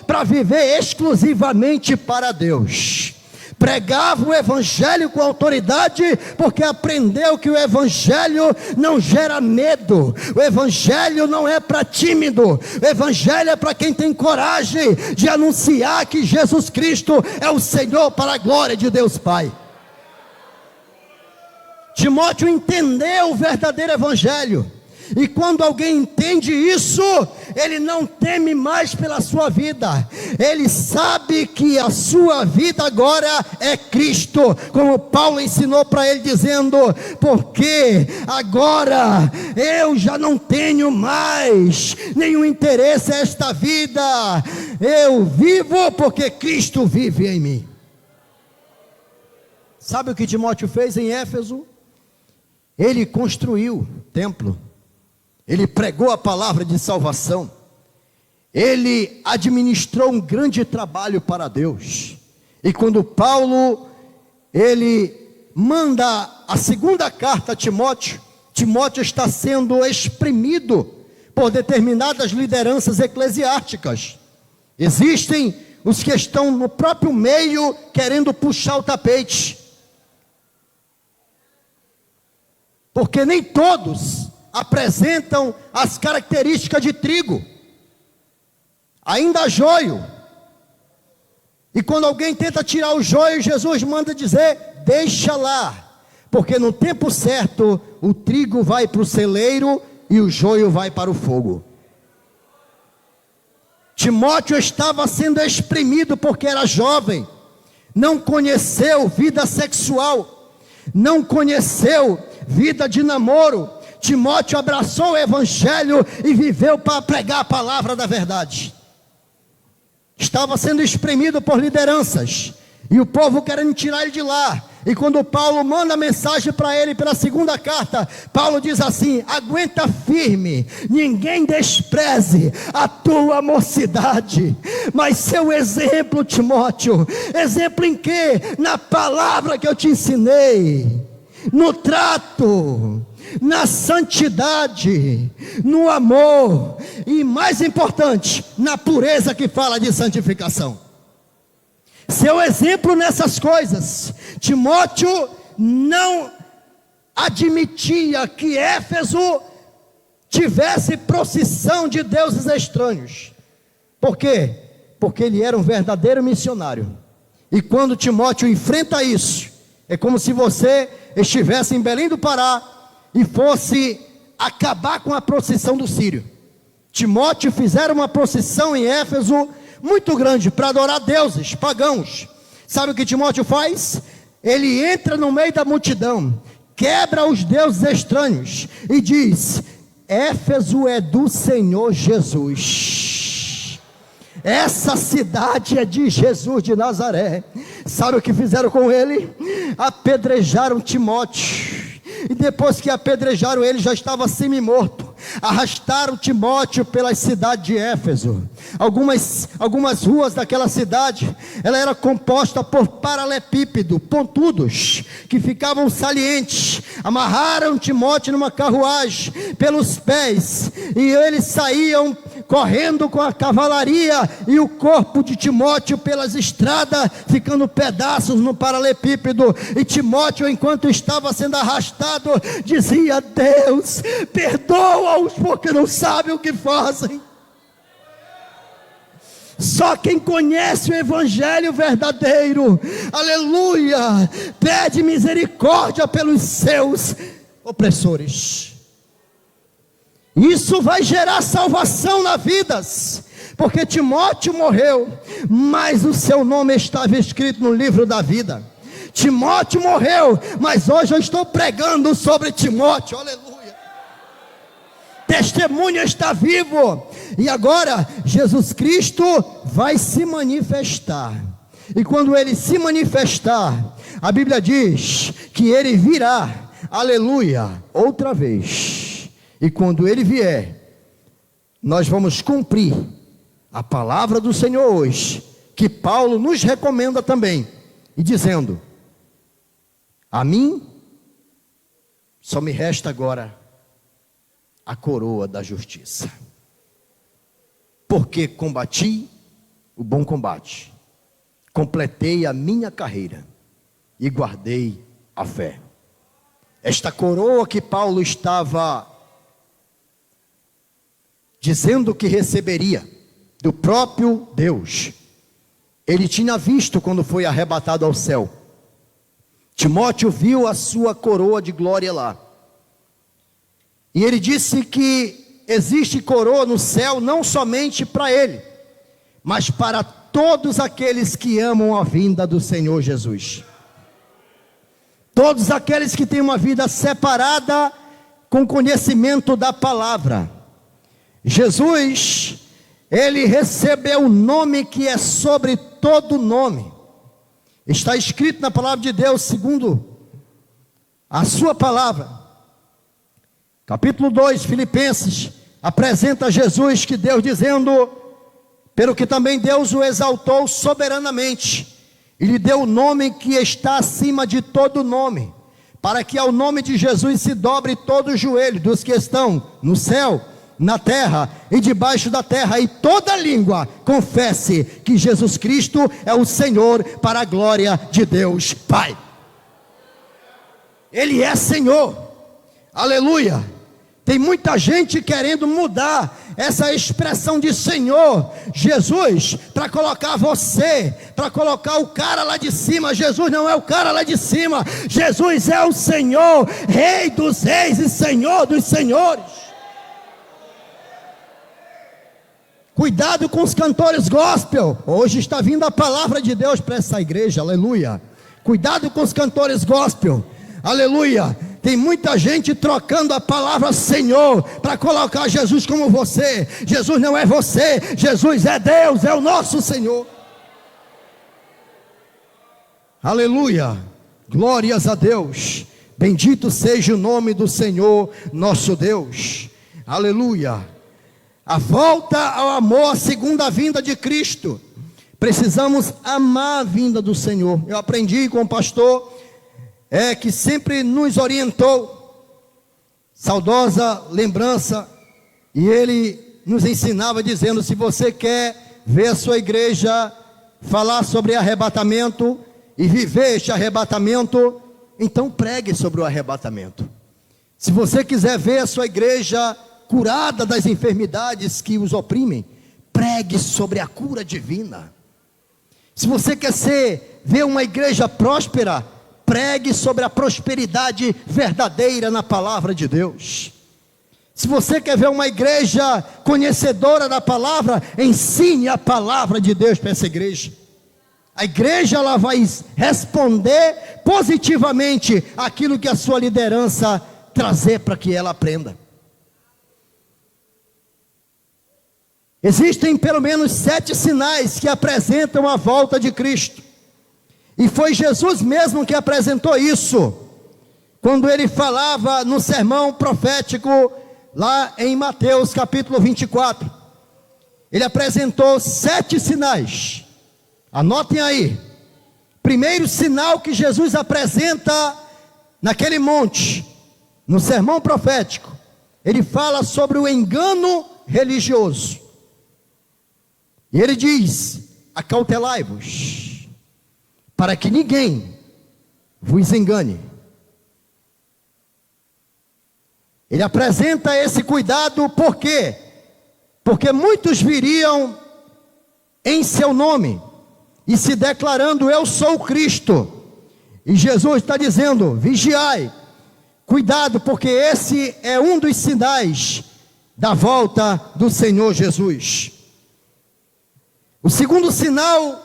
para viver exclusivamente para Deus. Pregava o evangelho com autoridade, porque aprendeu que o evangelho não gera medo, o evangelho não é para tímido, o evangelho é para quem tem coragem de anunciar que Jesus Cristo é o Senhor para a glória de Deus Pai. Timóteo entendeu o verdadeiro evangelho, e quando alguém entende isso, ele não teme mais pela sua vida, ele sabe que a sua vida agora é Cristo, como Paulo ensinou para ele dizendo, porque agora eu já não tenho mais nenhum interesse a esta vida, eu vivo porque Cristo vive em mim. Sabe o que Timóteo fez em Éfeso? Ele construiu o templo, ele pregou a palavra de salvação, ele administrou um grande trabalho para Deus. E quando Paulo, ele manda a segunda carta a Timóteo, Timóteo está sendo exprimido por determinadas lideranças eclesiásticas. Existem os que estão no próprio meio querendo puxar o tapete, porque nem todos apresentam as características de trigo, ainda há joio, e quando alguém tenta tirar o joio, Jesus manda dizer, deixa lá, porque no tempo certo, o trigo vai para o celeiro, e o joio vai para o fogo. Timóteo estava sendo exprimido, porque era jovem, não conheceu vida sexual, não conheceu vida de namoro. Timóteo abraçou o evangelho e viveu para pregar a palavra da verdade. Estava sendo espremido por lideranças, e o povo querendo tirar ele de lá. E quando Paulo manda a mensagem para ele pela segunda carta, Paulo diz assim, aguenta firme, ninguém despreze a tua mocidade, mas seu exemplo, Timóteo, exemplo em quê? Na palavra que eu te ensinei, no trato, na santidade, no amor, e mais importante, na pureza que fala de santificação. Seu exemplo nessas coisas. Timóteo não admitia que Éfeso tivesse procissão de deuses estranhos. Por quê? Porque ele era um verdadeiro missionário. E quando Timóteo enfrenta isso, é como se você estivesse em Belém do Pará e fosse acabar com a procissão do Sírio. Timóteo fizeram uma procissão em Éfeso muito grande para adorar deuses pagãos. Sabe o que Timóteo faz? Ele entra no meio da multidão, quebra os deuses estranhos e diz, Éfeso é do Senhor Jesus, essa cidade é de Jesus de Nazaré. Sabe o que fizeram com ele? Apedrejaram Timóteo, e depois que apedrejaram ele, já estava semi-morto. arrastaram Timóteo pela cidade de Éfeso. Algumas ruas daquela cidade, ela era composta por paralelepípedos pontudos, que ficavam salientes. Amarraram Timóteo numa carruagem pelos pés, e eles saíam correndo com a cavalaria, e o corpo de Timóteo pelas estradas, ficando pedaços no paralelepípedo. E Timóteo, enquanto estava sendo arrastado, dizia: Deus, perdoa-os, porque não sabem o que fazem. Só quem conhece o evangelho verdadeiro, aleluia, pede misericórdia pelos seus opressores. Isso vai gerar salvação nas vidas, porque Timóteo morreu, mas o seu nome estava escrito no livro da vida. Timóteo morreu, mas hoje eu estou pregando sobre Timóteo, aleluia. Testemunho está vivo, e agora Jesus Cristo vai se manifestar, e quando ele se manifestar, a Bíblia diz que ele virá, aleluia, outra vez. E quando ele vier, nós vamos cumprir a palavra do Senhor hoje, que Paulo nos recomenda também, e dizendo: a mim só me resta agora a coroa da justiça, porque combati o bom combate, completei a minha carreira e guardei a fé. Esta coroa que Paulo estava dizendo que receberia do próprio Deus, ele tinha visto quando foi arrebatado ao céu. Timóteo viu a sua coroa de glória lá, e ele disse que existe coroa no céu não somente para ele, mas para todos aqueles que amam a vinda do Senhor Jesus. Todos aqueles que têm uma vida separada com conhecimento da palavra. Jesus, ele recebeu o nome que é sobre todo nome. Está escrito na palavra de Deus, segundo a sua palavra. Capítulo 2, Filipenses, apresenta Jesus, que Deus dizendo: pelo que também Deus o exaltou soberanamente, e lhe deu o nome que está acima de todo nome, para que ao nome de Jesus se dobre todo o joelho dos que estão no céu, na terra e debaixo da terra, e toda língua confesse que Jesus Cristo é o Senhor, para a glória de Deus Pai. Ele é Senhor, aleluia. Tem muita gente querendo mudar essa expressão de Senhor Jesus, para colocar você, para colocar o cara lá de cima. Jesus não é o cara lá de cima, Jesus é o Senhor, Rei dos reis e Senhor dos senhores. Cuidado com os cantores gospel. Hoje está vindo a palavra de Deus para essa igreja, aleluia. Cuidado com os cantores gospel, aleluia. Tem muita gente trocando a palavra Senhor para colocar Jesus como você. Jesus não é você, Jesus é Deus, é o nosso Senhor. Aleluia, glórias a Deus. Bendito seja o nome do Senhor nosso Deus. Aleluia. A volta ao amor, a segunda vinda de Cristo. Precisamos amar a vinda do Senhor. Eu aprendi com o pastor, que sempre nos orientou, saudosa lembrança, e ele nos ensinava dizendo: se você quer ver a sua igreja falar sobre arrebatamento e viver este arrebatamento, então pregue sobre o arrebatamento. Se você quiser ver a sua igreja curada das enfermidades que os oprimem, pregue sobre a cura divina. Se você quer ver uma igreja próspera, pregue sobre a prosperidade verdadeira na palavra de Deus. Se você quer ver uma igreja conhecedora da palavra, ensine a palavra de Deus para essa igreja. A igreja, ela vai responder positivamente aquilo que a sua liderança trazer para que ela aprenda. Existem pelo menos 7 sinais que apresentam a volta de Cristo. E foi Jesus mesmo que apresentou isso, quando ele falava no sermão profético lá em Mateus capítulo 24, ele apresentou 7 sinais. Anotem aí. Primeiro sinal que Jesus apresenta naquele monte, no sermão profético, ele fala sobre o engano religioso. E ele diz: acautelai-vos, para que ninguém vos engane. Ele apresenta esse cuidado, por quê? Porque muitos viriam em seu nome, e se declarando: eu sou o Cristo. E Jesus está dizendo: vigiai, cuidado, porque esse é um dos sinais da volta do Senhor Jesus. O segundo sinal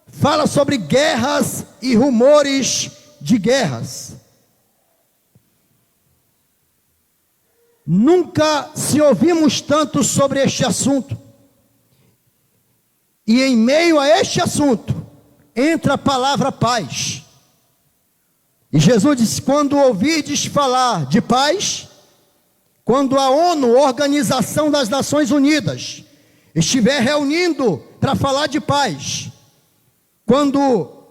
fala sobre guerras e rumores de guerras. Nunca se ouvimos tanto sobre este assunto. E em meio a este assunto entra a palavra paz. E Jesus disse: quando ouvirdes falar de paz, quando a ONU, Organização das Nações Unidas, estiver reunindo para falar de paz, quando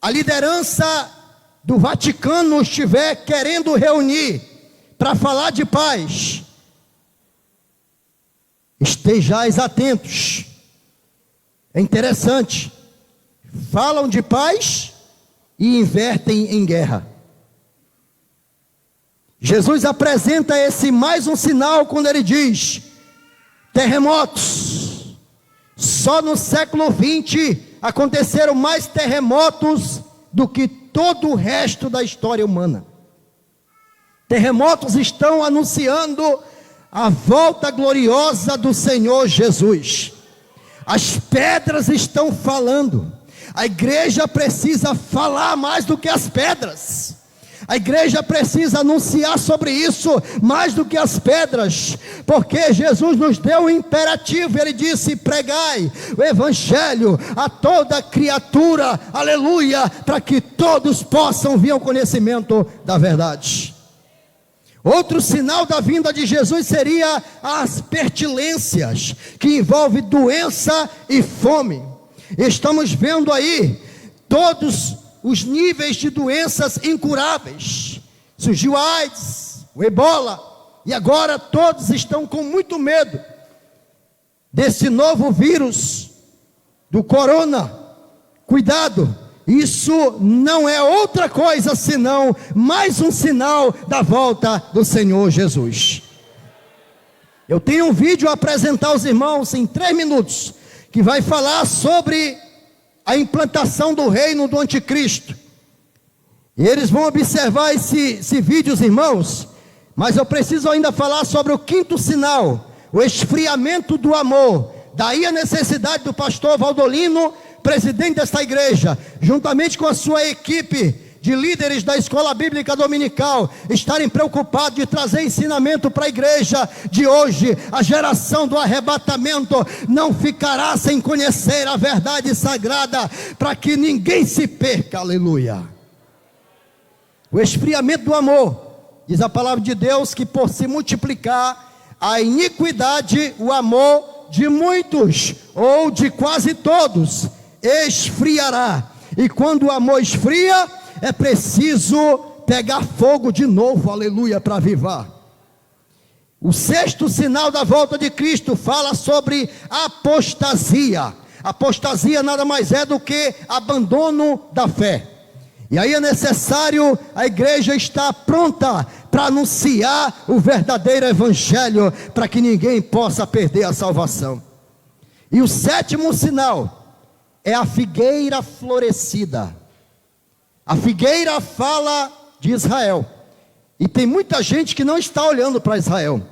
a liderança do Vaticano estiver querendo reunir para falar de paz, estejais atentos. É interessante, falam de paz e invertem em guerra. Jesus apresenta esse mais um sinal quando ele diz: terremotos. Só no século 20 aconteceram mais terremotos do que todo o resto da história humana. Terremotos estão anunciando a volta gloriosa do Senhor Jesus. As pedras estão falando. A igreja precisa falar mais do que as pedras. A igreja precisa anunciar sobre isso mais do que as pedras, porque Jesus nos deu um imperativo. Ele disse: pregai o evangelho a toda criatura, aleluia, para que todos possam vir ao conhecimento da verdade. Outro sinal da vinda de Jesus seria as pestilências, que envolve doença e fome. Estamos vendo aí todos os níveis de doenças incuráveis. Surgiu a AIDS, o Ebola, e agora todos estão com muito medo desse novo vírus, do corona. Cuidado, isso não é outra coisa senão mais um sinal da volta do Senhor Jesus. Eu tenho um vídeo a apresentar aos irmãos em 3 minutos, que vai falar sobre a implantação do reino do anticristo. E eles vão observar esse vídeo, os irmãos. Mas eu preciso ainda falar sobre o 5º sinal, o esfriamento do amor. Daí a necessidade do pastor Valdolino, presidente desta igreja, juntamente com a sua equipe de líderes da escola bíblica dominical, estarem preocupados de trazer ensinamento para a igreja de hoje. A geração do arrebatamento não ficará sem conhecer a verdade sagrada, para que ninguém se perca, aleluia. O esfriamento do amor, diz a palavra de Deus, que por se multiplicar a iniquidade, o amor de muitos, ou de quase todos, esfriará. E quando o amor esfria, é preciso pegar fogo de novo, aleluia, para avivar. O 6º sinal da volta de Cristo fala sobre apostasia. Apostasia nada mais é do que abandono da fé. E aí é necessário a igreja estar pronta para anunciar o verdadeiro evangelho, para que ninguém possa perder a salvação. E o 7º sinal é a figueira florescida. A figueira fala de Israel, e tem muita gente que não está olhando para Israel.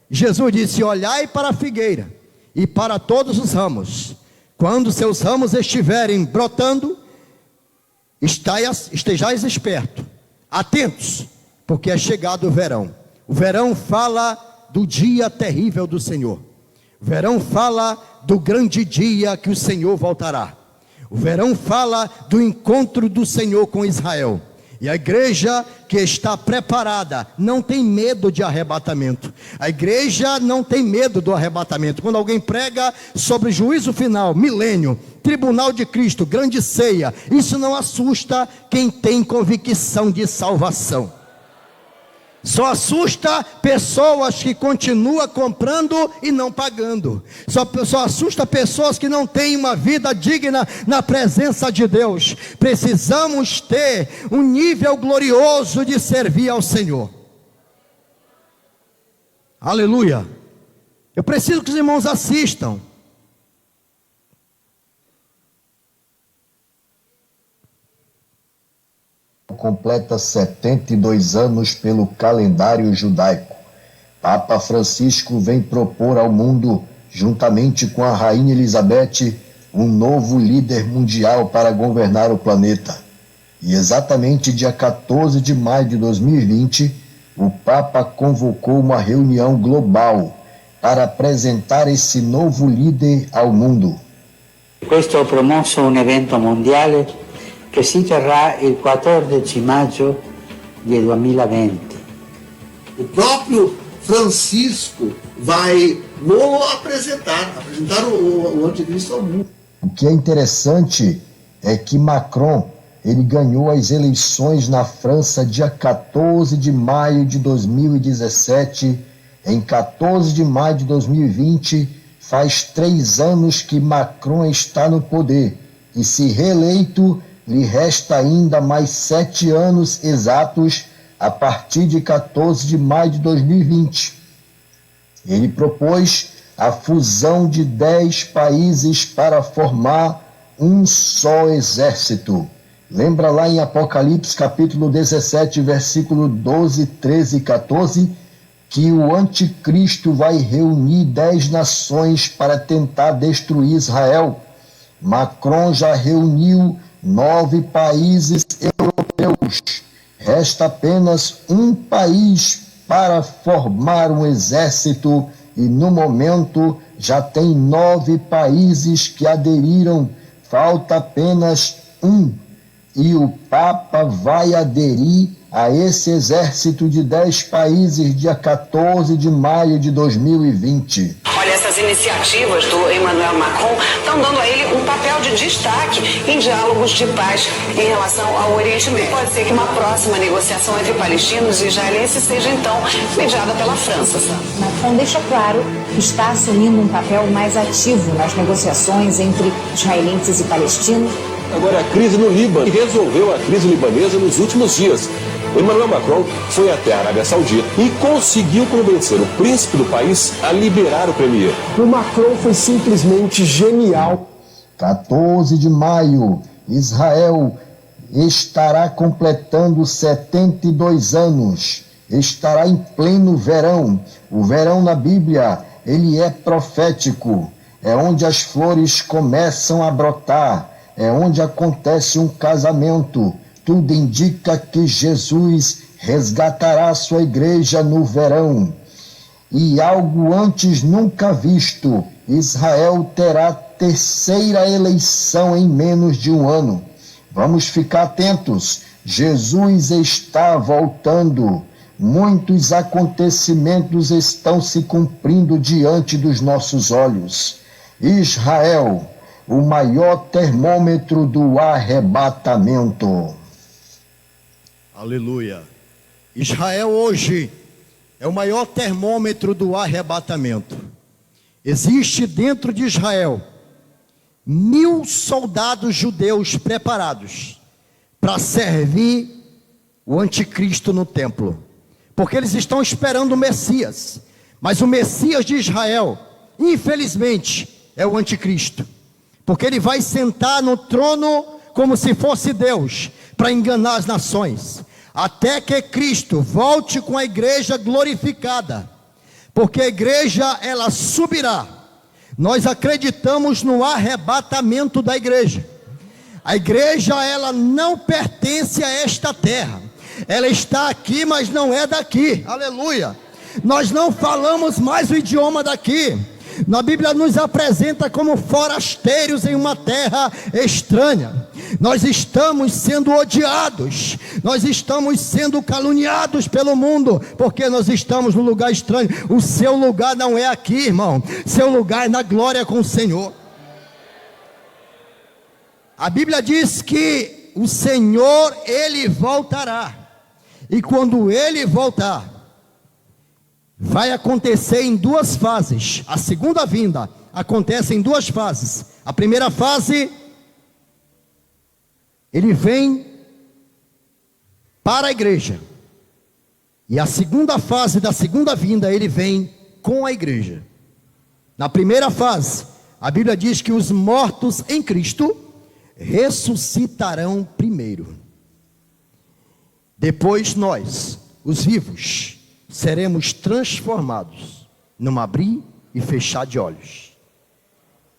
Jesus disse: olhai para a figueira e para todos os ramos. Quando seus ramos estiverem brotando, estejais espertos, atentos, porque é chegado o verão. O verão fala do dia terrível do Senhor. O verão fala do grande dia que o Senhor voltará. O verão fala do encontro do Senhor com Israel. E a igreja que está preparada não tem medo de arrebatamento. A igreja não tem medo do arrebatamento. Quando alguém prega sobre juízo final, milênio, tribunal de Cristo, grande ceia, isso não assusta quem tem convicção de salvação. Só assusta pessoas que continuam comprando e não pagando. Só assusta pessoas que não têm uma vida digna na presença de Deus. Precisamos ter um nível glorioso de servir ao Senhor. Aleluia. Eu preciso que os irmãos assistam. Completa 72 anos pelo calendário judaico. Papa Francisco vem propor ao mundo, juntamente com a Rainha Elizabeth, um novo líder mundial para governar o planeta. E exatamente dia 14 de maio de 2020, o Papa convocou uma reunião global para apresentar esse novo líder ao mundo. Questo ha promosso un evento mondiale che si terrà il 14 maggio del 2020. O próprio Francisco vai apresentar o anticristo ao mundo. O que é interessante é que Macron, ele ganhou as eleições na França dia 14 de maio de 2017. Em 14 de maio de 2020, faz 3 anos que Macron está no poder. E se reeleito, lhe resta ainda mais 7 anos exatos a partir de 14 de maio de 2020. Ele propôs a fusão de 10 países para formar um só exército. Lembra lá em Apocalipse capítulo 17, versículo 12, 13 e 14, que o anticristo vai reunir 10 nações para tentar destruir Israel. Macron já reuniu 9 países europeus. Resta apenas um país para formar um exército e no momento já tem 9 países que aderiram. Falta apenas um. E o Papa vai aderir a esse exército de 10 países dia 14 de maio de 2020. Olha, essas iniciativas do Emmanuel Macron estão dando a ele um papel de destaque em diálogos de paz em relação ao Oriente Médio. Pode ser que uma próxima negociação entre palestinos e israelenses seja então mediada pela França. Macron deixa claro que está assumindo um papel mais ativo nas negociações entre israelenses e palestinos. Agora a crise no Líbano, que resolveu a crise libanesa nos últimos dias. O Emmanuel Macron foi até a Arábia Saudita e conseguiu convencer o príncipe do país a liberar o premier. O Macron foi simplesmente genial. 14 de maio, Israel estará completando 72 anos. Estará em pleno verão. O verão na Bíblia, ele é profético. É onde as flores começam a brotar. É onde acontece um casamento. Tudo indica que Jesus resgatará sua igreja no verão. E algo antes nunca visto, Israel terá 3ª eleição em menos de um ano. Vamos ficar atentos. Jesus está voltando. Muitos acontecimentos estão se cumprindo diante dos nossos olhos. Israel, o maior termômetro do arrebatamento. Aleluia. Israel hoje é o maior termômetro do arrebatamento. Existe dentro de Israel 1000 soldados judeus preparados para servir o anticristo no templo, porque eles estão esperando o Messias. Mas o Messias de Israel, infelizmente, é o anticristo, porque ele vai sentar no trono como se fosse Deus, para enganar as nações, até que Cristo volte com a igreja glorificada, porque a igreja, ela subirá. Nós acreditamos no arrebatamento da igreja. A igreja, ela não pertence a esta terra, ela está aqui, mas não é daqui. Aleluia. Nós não falamos mais o idioma daqui, Na Bíblia nos apresenta como forasteiros em uma terra estranha. Nós estamos sendo odiados, nós estamos sendo caluniados pelo mundo, porque nós estamos no lugar estranho. O seu lugar não é aqui, irmão. Seu lugar é na glória com o Senhor. A Bíblia diz que o Senhor, Ele voltará. E quando Ele voltar, vai acontecer em duas fases. A segunda vinda acontece em duas fases. A primeira fase, Ele vem para a igreja. E a segunda fase da segunda vinda, Ele vem com a igreja. Na primeira fase, a Bíblia diz que os mortos em Cristo ressuscitarão primeiro. Depois nós, os vivos, seremos transformados num abrir e fechar de olhos,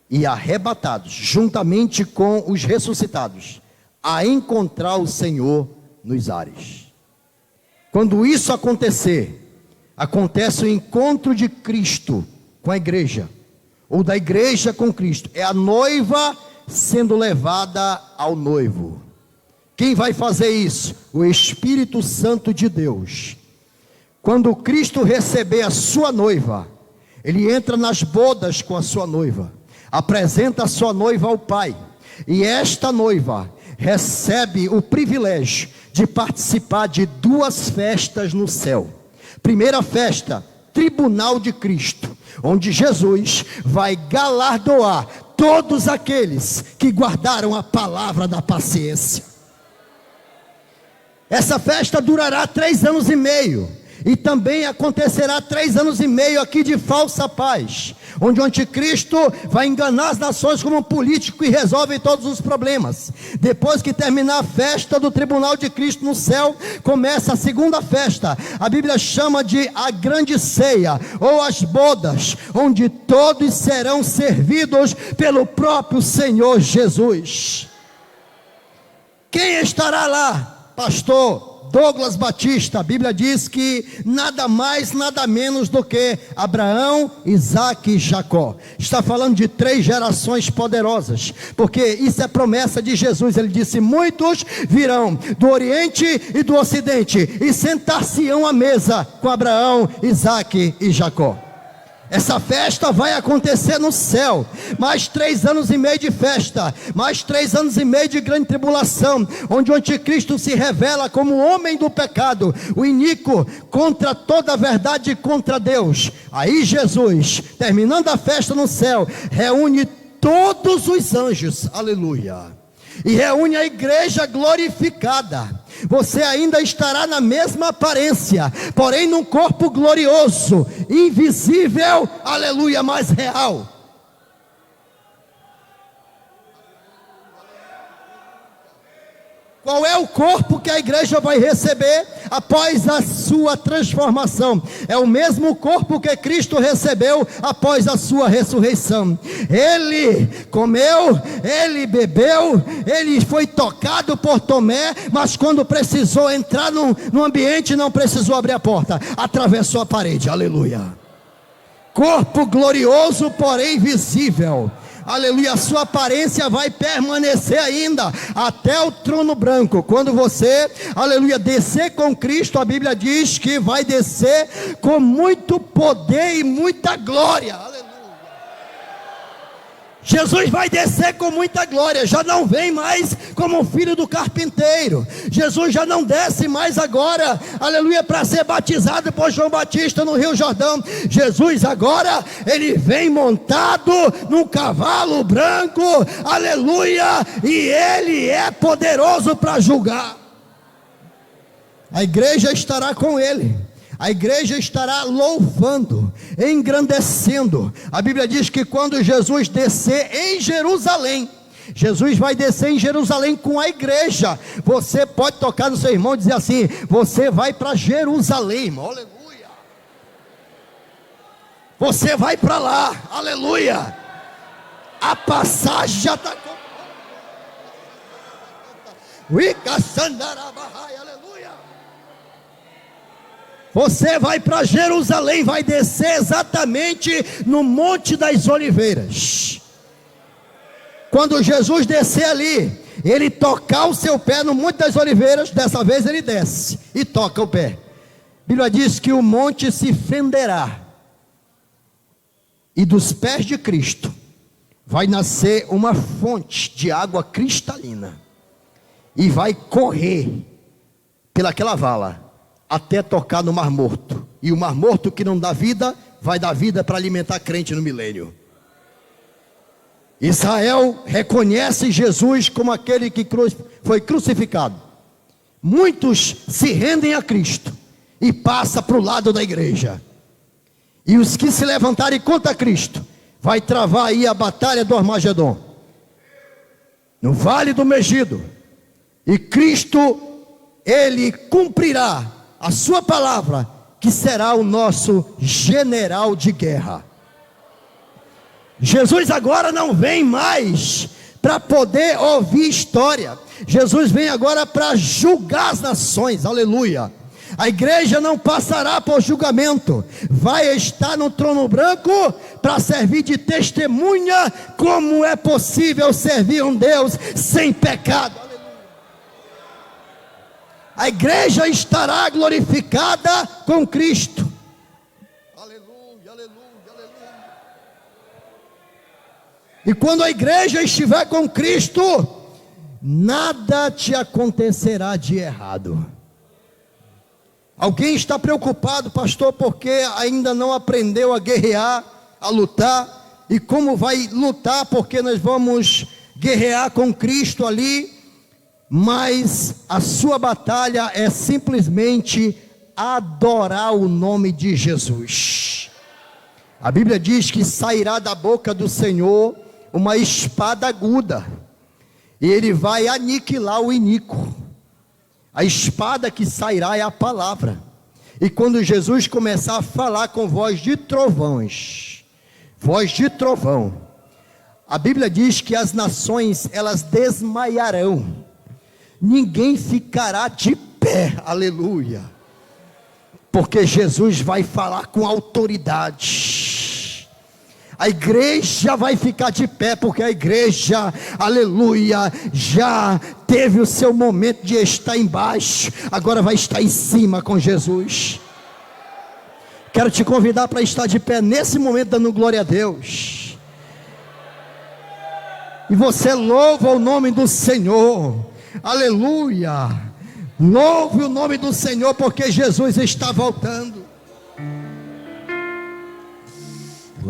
e arrebatados juntamente com os ressuscitados a encontrar o Senhor nos ares. Quando isso acontecer, acontece o encontro de Cristo com a igreja, ou da igreja com Cristo. É a noiva sendo levada ao noivo. Quem vai fazer isso? O Espírito Santo de Deus. Quando Cristo receber a sua noiva, Ele entra nas bodas com a sua noiva, apresenta a sua noiva ao Pai, e esta noiva recebe o privilégio de participar de duas festas no céu. Primeira festa, tribunal de Cristo, onde Jesus vai galardoar todos aqueles que guardaram a palavra da paciência. Essa festa durará 3 anos e meio, e também acontecerá 3 anos e meio aqui de falsa paz, onde o anticristo vai enganar as nações como um político e resolve todos os problemas. Depois que terminar a festa do tribunal de Cristo no céu, começa a segunda festa. A Bíblia chama de a grande ceia, ou as bodas, onde todos serão servidos pelo próprio Senhor Jesus. Quem estará lá? Pastor Douglas Batista. A Bíblia diz que nada mais, nada menos do que Abraão, Isaque e Jacó. Está falando de 3 gerações poderosas, porque isso é promessa de Jesus. Ele disse: muitos virão do Oriente e do Ocidente e sentar-se-ão à mesa com Abraão, Isaque e Jacó. Essa festa vai acontecer no céu. Mais 3 anos e meio de festa, mais 3 anos e meio de grande tribulação, onde o anticristo se revela como o homem do pecado, o iníquo, contra toda a verdade e contra Deus. Aí Jesus, terminando a festa no céu, reúne todos os anjos, aleluia, e reúne a igreja glorificada. Você ainda estará na mesma aparência, porém num corpo glorioso, invisível, aleluia, mas real. Qual é o corpo que a igreja vai receber após a sua transformação? É o mesmo corpo que Cristo recebeu após a sua ressurreição. Ele comeu, ele bebeu, ele foi tocado por Tomé, mas quando precisou entrar no ambiente, não precisou abrir a porta, atravessou a parede, aleluia. Corpo glorioso, porém visível. Aleluia, a sua aparência vai permanecer ainda até o trono branco. Quando você, aleluia, descer com Cristo, a Bíblia diz que vai descer com muito poder e muita glória. Aleluia. Jesus vai descer com muita glória. Já não vem mais como filho do carpinteiro. Jesus já não desce mais agora, aleluia, para ser batizado por João Batista no Rio Jordão. Jesus agora, ele vem montado num cavalo branco, aleluia, e ele é poderoso para julgar. A igreja estará com ele. A igreja estará louvando, engrandecendo. A Bíblia diz que quando Jesus descer em Jerusalém, Jesus vai descer em Jerusalém com a igreja. Você pode tocar no seu irmão e dizer assim: você vai para Jerusalém, irmão, aleluia. Você vai para lá, aleluia. A passagem já está com... aleluia. Você vai para Jerusalém, vai descer exatamente no Monte das Oliveiras. Quando Jesus descer ali, ele tocar o seu pé no Monte das Oliveiras, dessa vez ele desce e toca o pé. A Bíblia diz que o monte se fenderá, e dos pés de Cristo vai nascer uma fonte de água cristalina, e vai correr pelaquela vala, até tocar no Mar Morto. E o Mar Morto, que não dá vida, vai dar vida para alimentar crente no milênio. Israel reconhece Jesus como aquele que foi crucificado. Muitos se rendem a Cristo e passam para o lado da igreja. E os que se levantarem contra Cristo, vai travar aí a batalha do Armagedon, no Vale do Megido. E Cristo, ele cumprirá a sua palavra, que será o nosso general de guerra. Jesus agora não vem mais para poder ouvir história. Jesus vem agora para julgar as nações, aleluia. A igreja não passará por julgamento, vai estar no trono branco para servir de testemunha como é possível servir um Deus sem pecado. A igreja estará glorificada com Cristo. Aleluia, aleluia, aleluia. E quando a igreja estiver com Cristo, nada te acontecerá de errado. Alguém está preocupado, pastor, porque ainda não aprendeu a guerrear, a lutar. E como vai lutar? Porque nós vamos guerrear com Cristo ali. Mas a sua batalha é simplesmente adorar o nome de Jesus. A Bíblia diz que sairá da boca do Senhor uma espada aguda, e ele vai aniquilar o iníquo. A espada que sairá é a palavra. E quando Jesus começar a falar com voz de trovões, voz de trovão, a Bíblia diz que as nações, elas desmaiarão. Ninguém ficará de pé, aleluia, porque Jesus vai falar com autoridade. A igreja vai ficar de pé, porque a igreja, aleluia, já teve o seu momento de estar embaixo, agora vai estar em cima com Jesus. Quero te convidar para estar de pé nesse momento, dando glória a Deus. E você louva o nome do Senhor. Aleluia, louve o nome do Senhor, porque Jesus está voltando.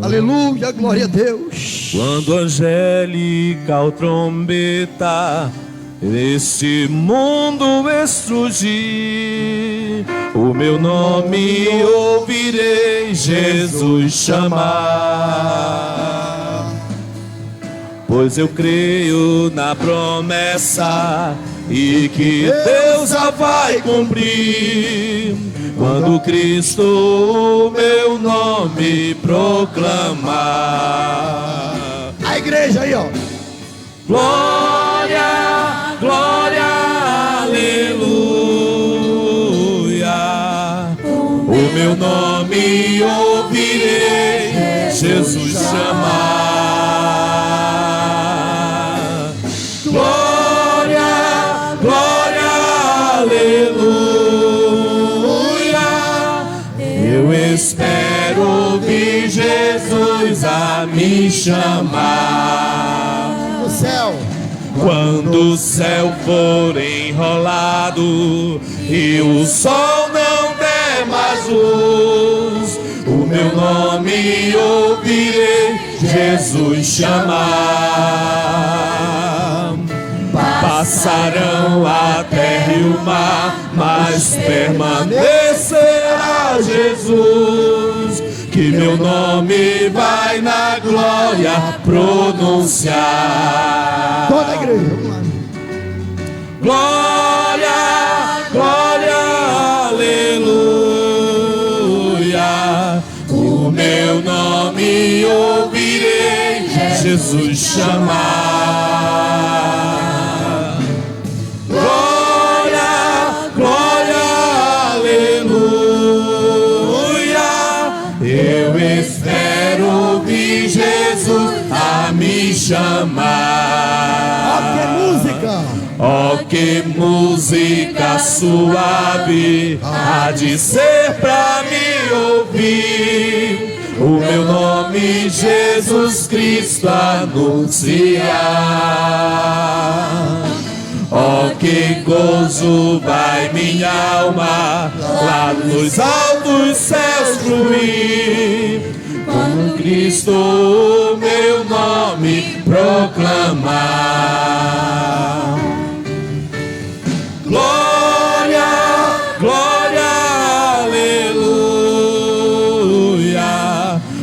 Aleluia, glória a Deus. Quando angélica trombeta nesse mundo estrugir, o meu nome ouvirei Jesus chamar. Pois eu creio na promessa e que Deus a vai cumprir, quando Cristo o meu nome proclamar. A igreja aí, ó. Glória, glória, aleluia. O meu nome ouvirei Jesus chamar. Glória, glória, aleluia. Eu espero ouvir Jesus a me chamar. No céu. Quando o céu for enrolado e o sol não der mais luz, o meu nome ouvirei Jesus chamar. Passarão a terra e o mar, mas permanecerá Jesus, que meu nome vai na glória pronunciar. Toda a igreja, vamos lá. Glória, glória, aleluia. O meu nome ouvirei Jesus chamar. Glória, glória, aleluia. a me chamar. Oh, que música suave há de ser pra me ouvir. O meu nome Jesus Cristo anunciar. Oh, que gozo vai minha alma lá nos altos céus fluir, quando Cristo o meu nome proclamar. Glória, glória, aleluia.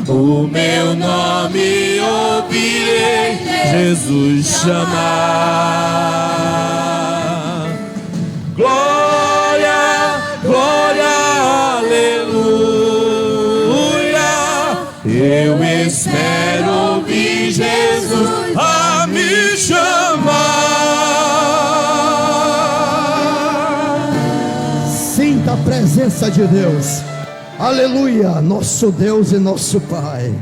O meu nome ouvirei Jesus chamar. Glória, glória, aleluia. Eu espero ouvir Jesus a me chamar. Sinta a presença de Deus. Aleluia, nosso Deus e nosso Pai.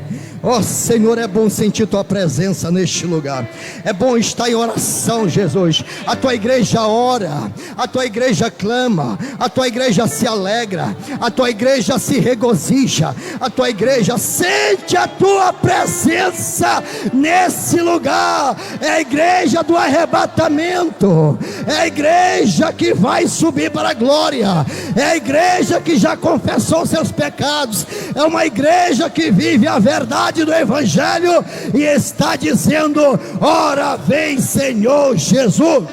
Ó Senhor, é bom sentir tua presença neste lugar. É bom estar em oração, Jesus. A tua igreja ora, a tua igreja clama, a tua igreja se alegra, a tua igreja se regozija, a tua igreja sente a tua presença nesse lugar. É a igreja do arrebatamento, é a igreja que vai subir para a glória, é a igreja que já confessou seus pecados, é uma igreja que vive a verdade do Evangelho e está dizendo: ora vem Senhor Jesus.